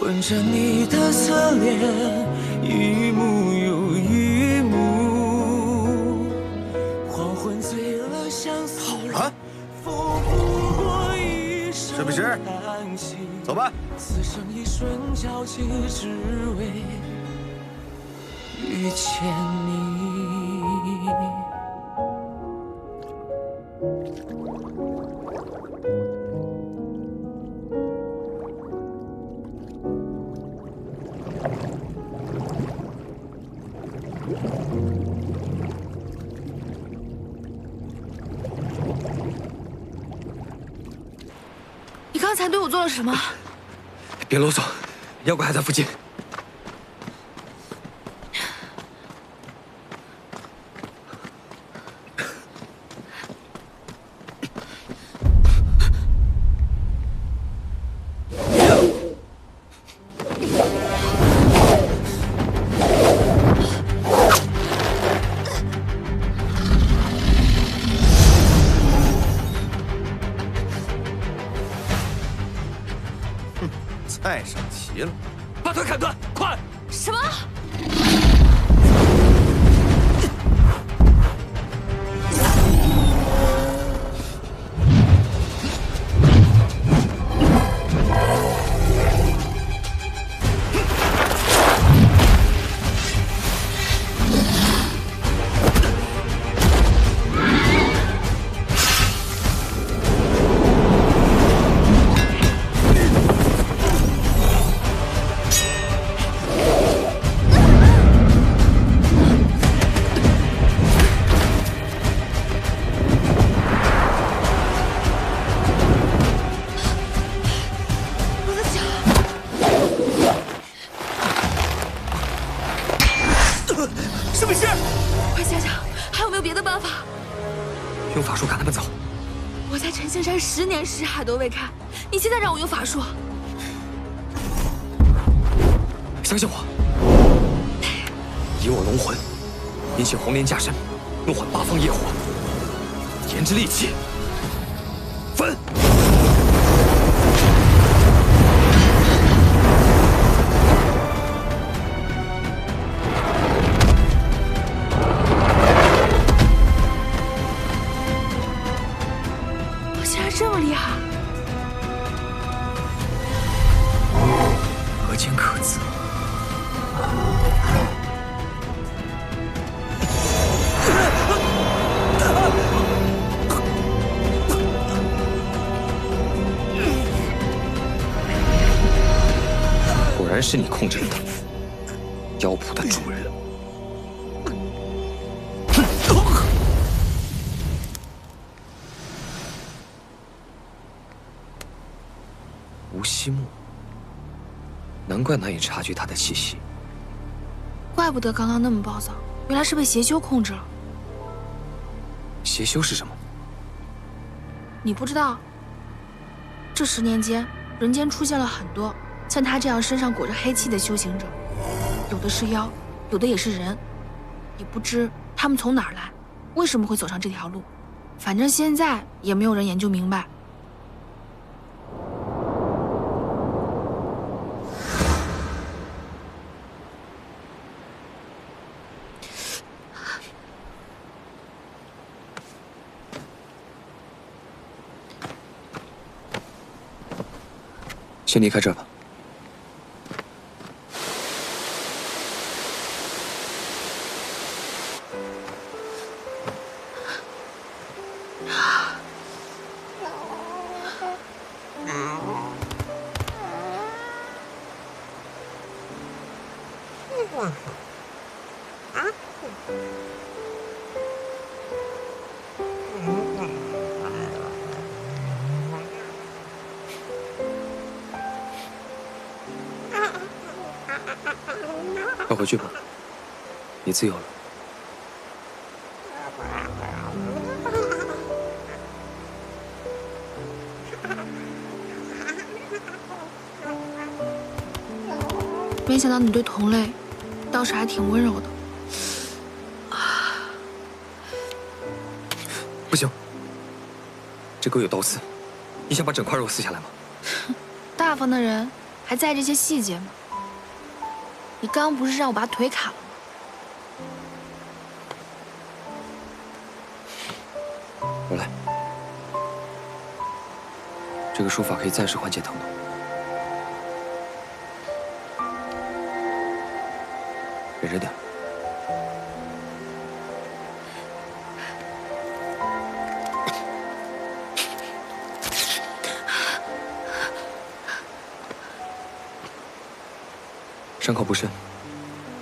闻着你的侧脸，一幕又一幕。黄昏醉了相思，好了，是不是？走吧。此生一瞬交集，只为遇见你。刚才对我做了什么？别啰嗦，妖怪还在附近。菜上齐了，把腿砍断，快！什么？是不是？快想想，还有没有别的办法？用法术赶他们走。我在陈仙山10年识海都未开，你现在让我用法术？相信我，以我龙魂引起红莲加身，怒唤八方业火，炎之戾气，分！我竟然这么厉害！可见可憎。果然是你控制了他，妖谱的主人。吴希墨，难怪难以察觉他的气息。怪不得刚刚那么暴躁，原来是被邪修控制了。邪修是什么？你不知道？这10年间，人间出现了很多像他这样身上裹着黑气的修行者，有的是妖，有的也是人，也不知他们从哪儿来，为什么会走上这条路。反正现在也没有人研究明白。先离开这儿吧。快回去吧，你自由了。没想到你对同类倒是还挺温柔的。不行，这狗有刀刺，你想把整块肉撕下来吗？大方的人还在意这些细节吗？你刚刚不是让我把腿砍了吗？我来。这个术法可以暂时缓解疼痛。忍着点。伤口不深，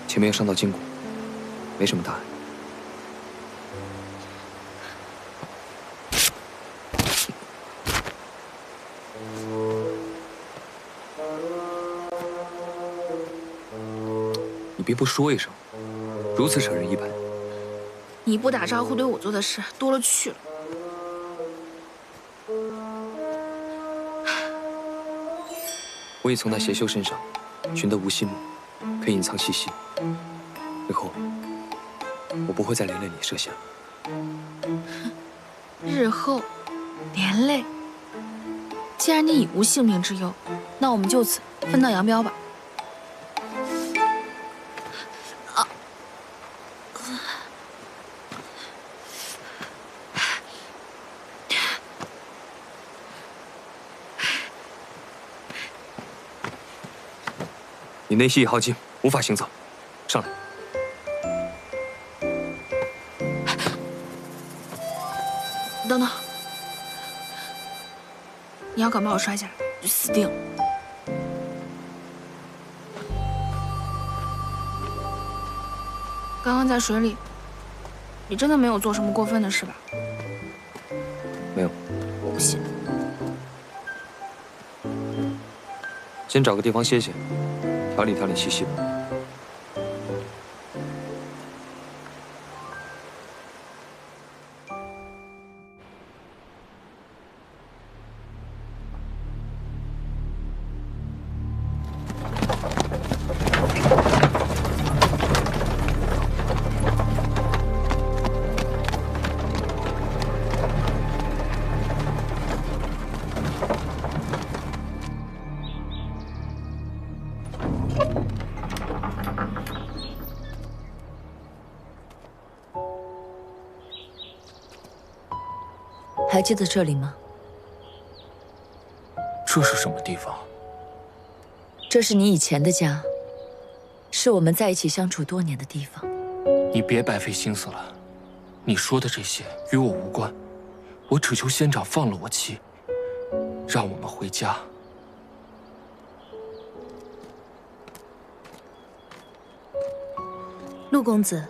前面又伤到筋骨，没什么大碍。你别不说一声，如此扯人一拍。你不打招呼对我做的事多了去了。我也从那邪修身上寻得无心木，可以隐藏气息。日后我不会再连累你麝香。日后连累。既然你已无性命之忧，那我们就此分道扬镳吧。你内息已耗尽，无法行走，上来。等等，你要敢把我摔下来，就死定了。刚刚在水里，你真的没有做什么过分的事吧？没有。我不信。先找个地方歇歇，调理调理气息吧。还记得这里吗？这是什么地方？这是你以前的家，是我们在一起相处多年的地方。你别白费心思了，你说的这些与我无关。我只求仙长放了我妻，让我们回家。陆公子，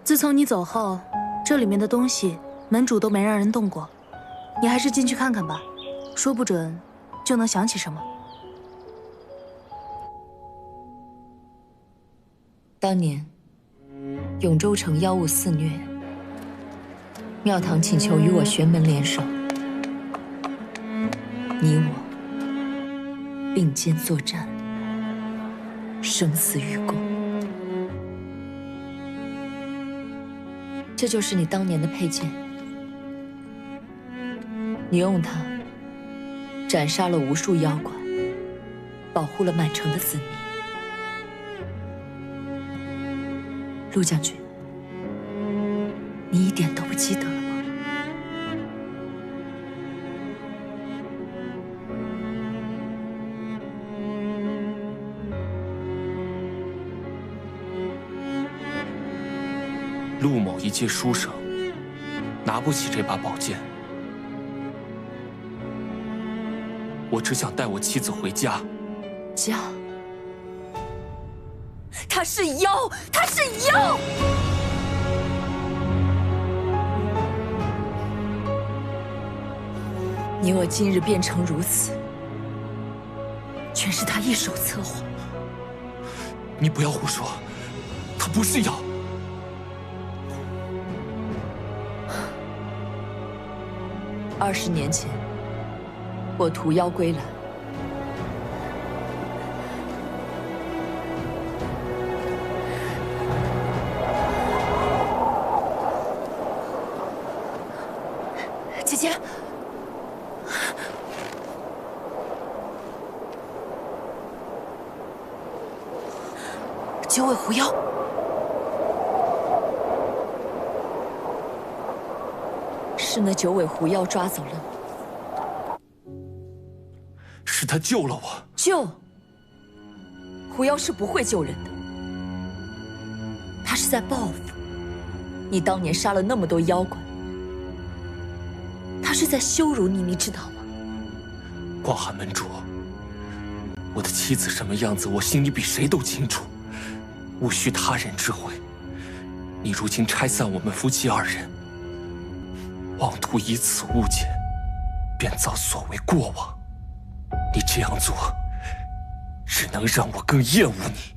自从你走后，这里面的东西门主都没让人动过，你还是进去看看吧，说不准就能想起什么。当年永州城妖物肆虐，庙堂请求与我玄门联手，你我并肩作战，生死与共。这就是你当年的佩剑，你用它斩杀了无数妖怪，保护了满城的子民。陆将军，你一点都不记得了吗？陆某一介书生，拿不起这把宝剑。我只想带我妻子回家。家？他是妖，他是妖！你我今日变成如此，全是他一手策划。你不要胡说，他不是妖。20年前，我屠妖归来，姐姐，九尾狐妖。是那九尾狐妖抓走了你，是他救了我。救？狐妖是不会救人的，他是在报复。你当年杀了那么多妖怪，他是在羞辱你，你知道吗？广寒门主，我的妻子什么样子，我心里比谁都清楚，无需他人知会。你如今拆散我们夫妻二人，妄图以此误解，便造所谓过往。你这样做，只能让我更厌恶你。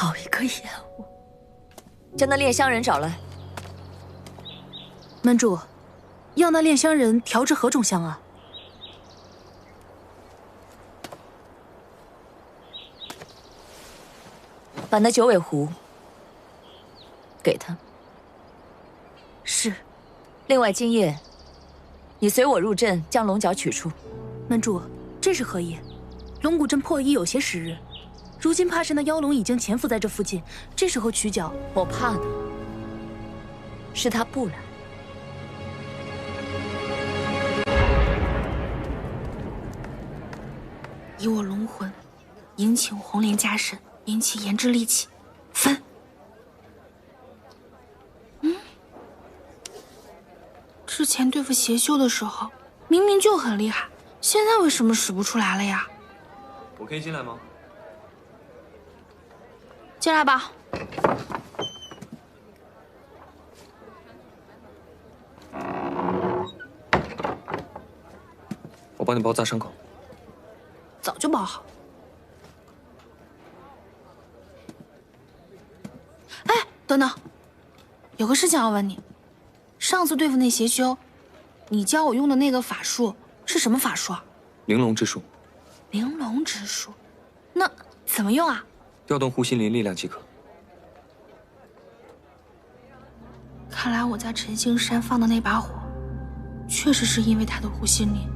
好一个燕舞！将那炼香人找来。门主，要那炼香人调制何种香啊？把那九尾狐给他。是。另外，今夜你随我入阵，将龙角取出。门主，这是何意？龙骨阵破已有些时日，如今怕是那妖龙已经潜伏在这附近，这时候取角，我怕的是他不来。以我龙魂，引请红莲加身，引起炎之力气，分。之前对付邪修的时候，明明就很厉害，现在为什么使不出来了呀？我可以进来吗？进来吧。我帮你包扎伤口。早就包好。哎，等等，有个事情要问你。上次对付那邪修，你教我用的那个法术是什么法术啊？玲珑之术。玲珑之术，那怎么用啊？调动护心灵力量即可。看来我在陈星山放的那把火，确实是因为他的护心灵。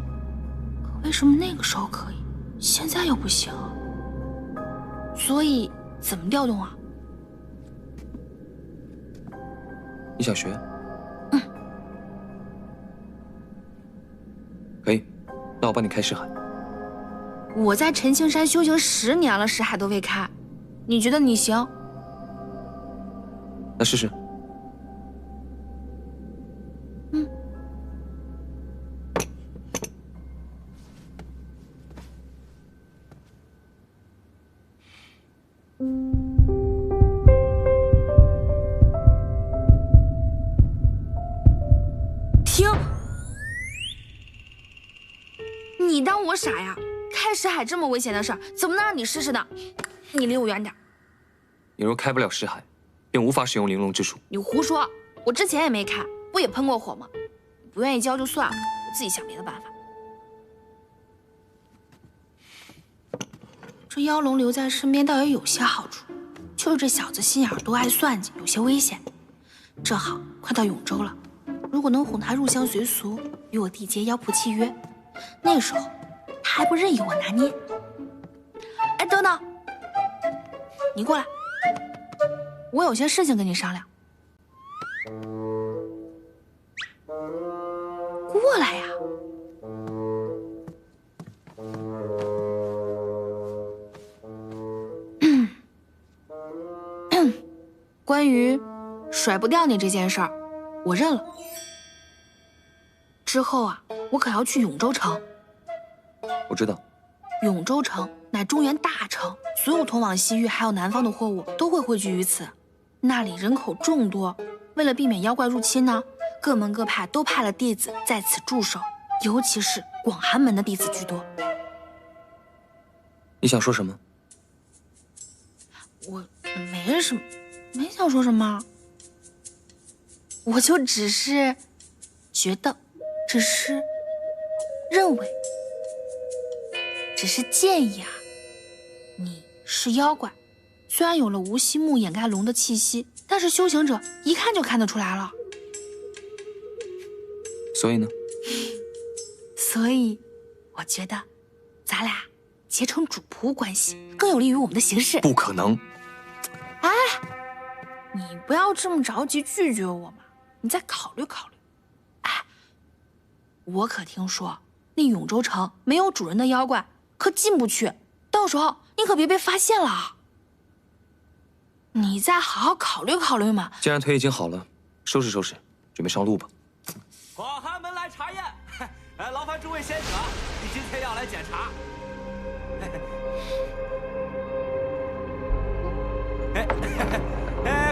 可为什么那个时候可以，现在又不行？所以怎么调动啊？你想学？可以，那我帮你开识海。我在陈青山修行10年了，识海都未开，你觉得你行？那试试。停！你当我傻呀？开识海这么危险的事儿，怎么能让你试试呢？你离我远点。你若开不了识海，便无法使用玲珑之术。你胡说！我之前也没开，不也喷过火吗？不愿意教就算了，我自己想别的办法。这妖龙留在身边倒也有些好处，就是这小子心眼多，爱算计，有些危险。正好快到永州了，如果能哄他入乡随俗，与我缔结妖仆契约，那时候他还不任意我拿捏。哎，等等，你过来，我有些事情跟你商量。过来呀！关于甩不掉你这件事儿，我认了。之后啊，我可要去永州城。我知道，永州城乃中原大城，所有通往西域还有南方的货物都会汇聚于此。那里人口众多，为了避免妖怪入侵呢，各门各派都派了弟子在此驻守，尤其是广寒门的弟子居多。你想说什么？我没什么，没想说什么，我就只是觉得，只是认为，只是建议啊。你是妖怪，虽然有了无息木掩盖龙的气息，但是修行者一看就看得出来了。所以呢？所以，我觉得，咱俩结成主仆关系，更有利于我们的行事。不可能！哎，你不要这么着急拒绝我嘛，你再考虑考虑。哎，我可听说那永州城没有主人的妖怪可进不去，到时候你可别被发现了。你再好好考虑考虑嘛。既然腿已经好了，收拾收拾，准备上路吧。广寒门来查验，劳烦诸位仙者，今天要来检查。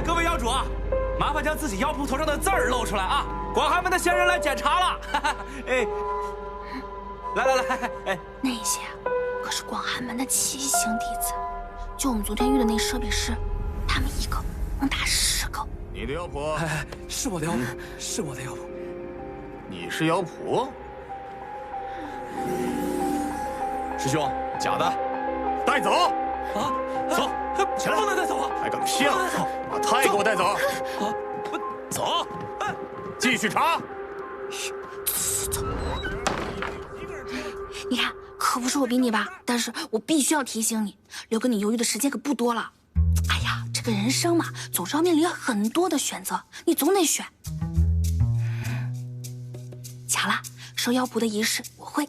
各位妖主，麻烦将自己妖仆头上的字儿露出来啊！广寒门的仙人来检查了。哎，来，哎，那些可是广寒门的7星弟子，就我们昨天遇的那舍比师，能打10个。你的妖谱？哎，是我的妖谱，是我的妖谱。你是妖谱？师兄，假的，带走！啊，走，前不能带走啊！还敢骗我！把他也给我带走！走，继续查。你看，可不是我比你吧，但是我必须要提醒你，留给你犹豫的时间可不多了。哎呀，这个人生嘛，总是要面临很多的选择，你总得选。巧了，收妖谱的仪式我会。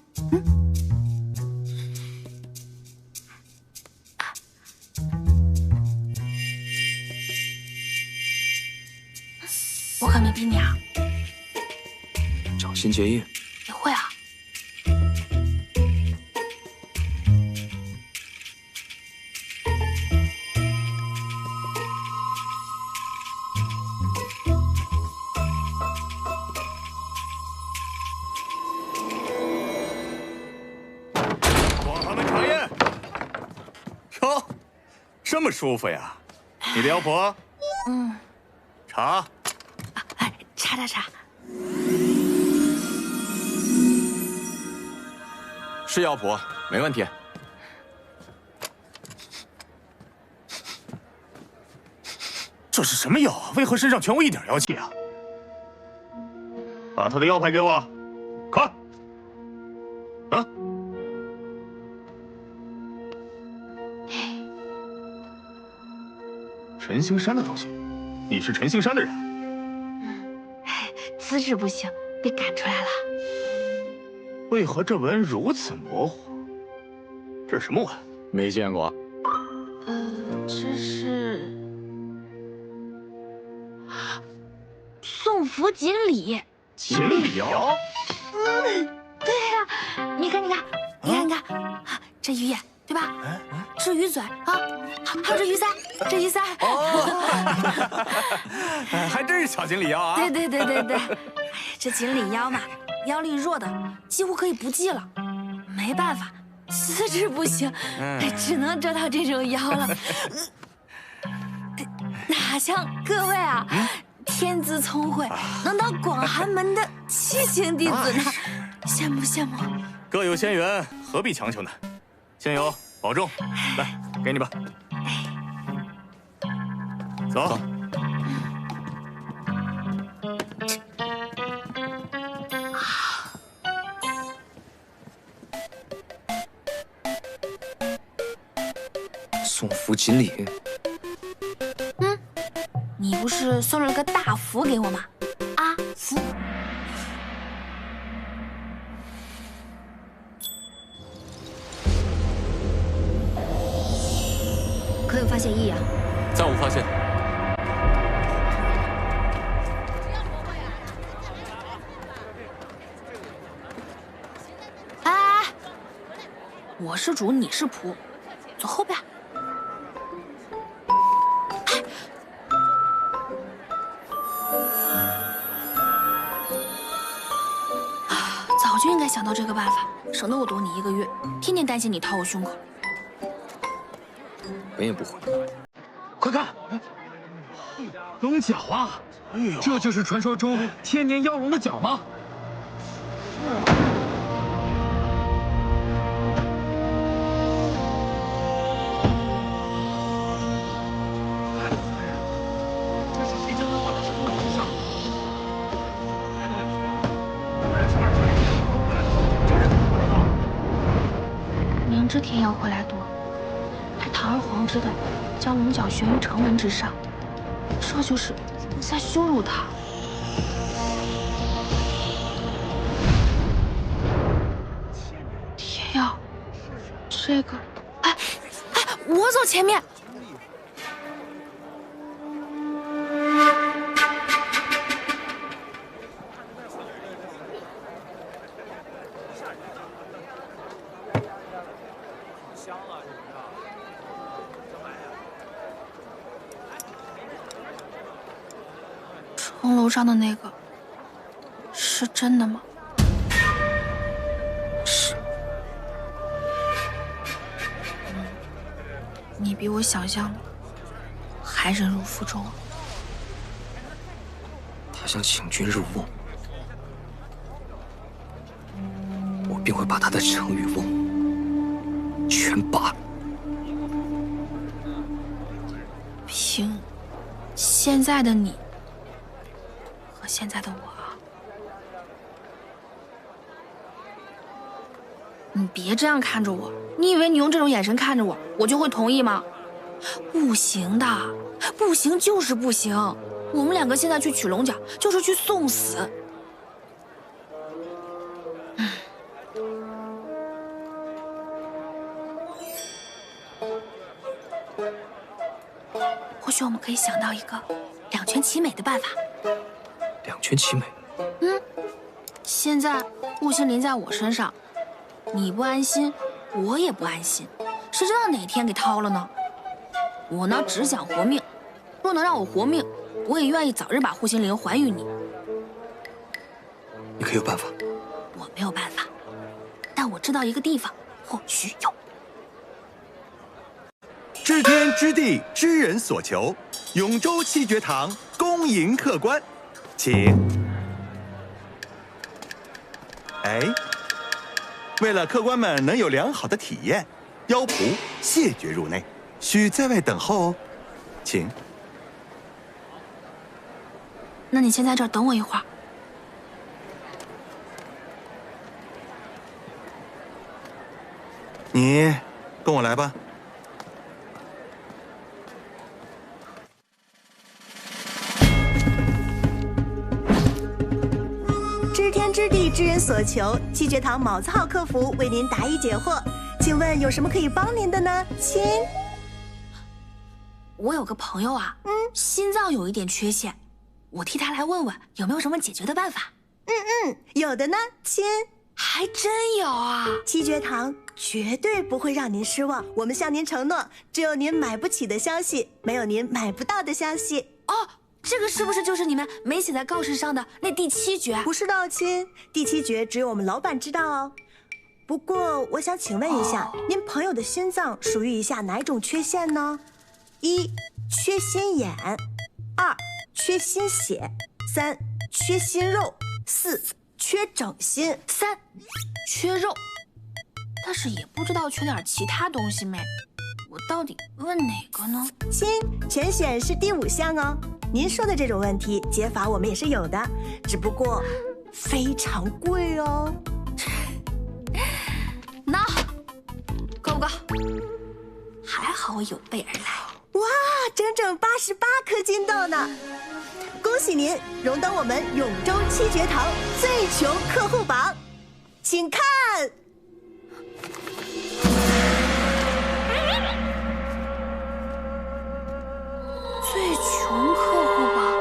我可没逼你啊。掌心结印，你会啊？广寒门茶宴。哟，这么舒服呀！你的妖谱？茶。查。是药谱，没问题。这是什么药啊？为何身上全无一点妖气啊？把他的腰牌给我，看。啊！陈星山的东西，你是陈星山的人？资质不行，被赶出来了。为何这纹如此模糊？这是什么纹？没见过。这是送福锦鲤。锦鲤瑶。对呀，你看，这鱼眼对吧？这鱼嘴啊，还有这鱼鳃，还真是小锦鲤妖啊！对，这锦鲤妖嘛，妖力弱的几乎可以不计了，没办法，资质不行，只能捉到这种妖了。哪像各位啊，天资聪慧，能当广寒门的7星弟子呢，羡慕羡慕。各有仙缘，何必强求呢？仙友保重，来，给你吧。走。送福锦鲤。你不是送了个大福给我吗？阿福。可有发现异样？暂无发现。哎，我是主，你是仆，走后边。早就应该想到这个办法，省得我躲你1个月，天天担心你掏我胸口。本也不会。快看，龙角啊！哎呦，这就是传说中千年妖龙的角吗？这是谁将它挂在神龙之上？明知天妖会来夺，还堂而皇之的将龙角悬于城门之上，这就是在羞辱他。天妖，这个，我走前面。城楼上的那个是真的吗？是。你比我想象的还还忍辱负重。他想请君入瓮，我便会把他的城与瓮全拔了。凭现在的你和现在的我，你别这样看着我。你以为你用这种眼神看着我，我就会同意吗？不行的，不行就是不行。我们两个现在去取龙角，就是去送死。或许我们可以想到一个两全其美的办法。两全其美。现在顾心临在我身上，你不安心，我也不安心，谁知道哪天给掏了呢？我呢，只想活命。若能让我活命，我也愿意早日把护心灵还于你。你可有办法？我没有办法，但我知道一个地方，或许有。知天知地知人所求，永州七绝堂恭迎客官，请。哎，为了客官们能有良好的体验，妖仆谢绝入内，需在外等候哦，请。那你先在这儿等我一会儿。你跟我来吧。知天知地知人所求，七绝堂卯子号客服为您答疑解惑，请问有什么可以帮您的呢，亲？我有个朋友啊，心脏有一点缺陷，我替他来问问有没有什么解决的办法。有的呢，亲。还真有啊！七绝堂绝对不会让您失望，我们向您承诺，只有您买不起的消息，没有您买不到的消息。哦，这个是不是就是你们没写在告示上的那第7诀？不是的，亲，第7诀只有我们老板知道哦。不过我想请问一下，您朋友的心脏属于以下哪种缺陷呢？1. 缺心眼，2. 缺心血，3. 缺心肉，4. 缺整心，3. 缺肉，但是也不知道缺点其他东西没。我到底问哪个呢？亲，全选是第5项哦。您说的这种问题，解法我们也是有的，只不过非常贵哦。那够不够？还好我有备而来。哇，整整88颗金豆呢！恭喜您荣登我们永州七绝堂最穷客户榜，请看。最穷客户榜，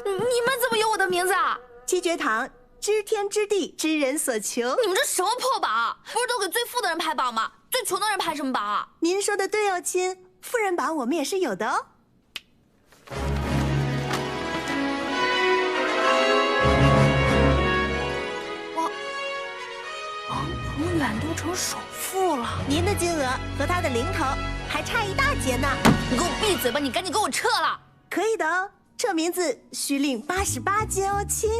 你们怎么有我的名字啊？七绝堂知天知地知人所求。你们这什么破榜？不是都给最富的人排榜吗？最穷的人排什么榜啊？您说的对哦，亲，富人榜我们也是有的哦。王鹏远都成首富了，您的金额和他的零头还差一大截呢。你给我闭嘴吧！你赶紧给我撤了。可以的哦，撤名字需另88金哦，亲。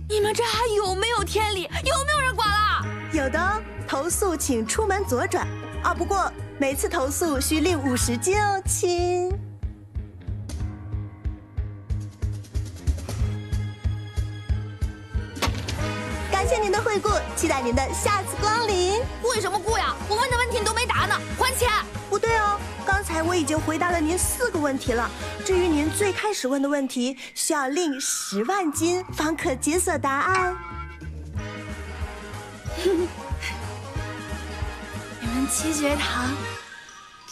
你们这还有没有天理？有没有人管了？有的哦，投诉请出门左转啊。不过每次投诉需另50金哦，亲。感谢您的惠顾，期待您的下次光临。为什么顾呀？我问的问题你都没答呢，还钱！不对哦，刚才我已经回答了您4个问题了。至于您最开始问的问题，需要另10万金方可解锁答案。你们七绝堂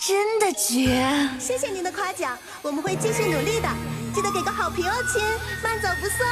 真的绝！谢谢您的夸奖，我们会继续努力的。记得给个好评哦，亲，慢走不送。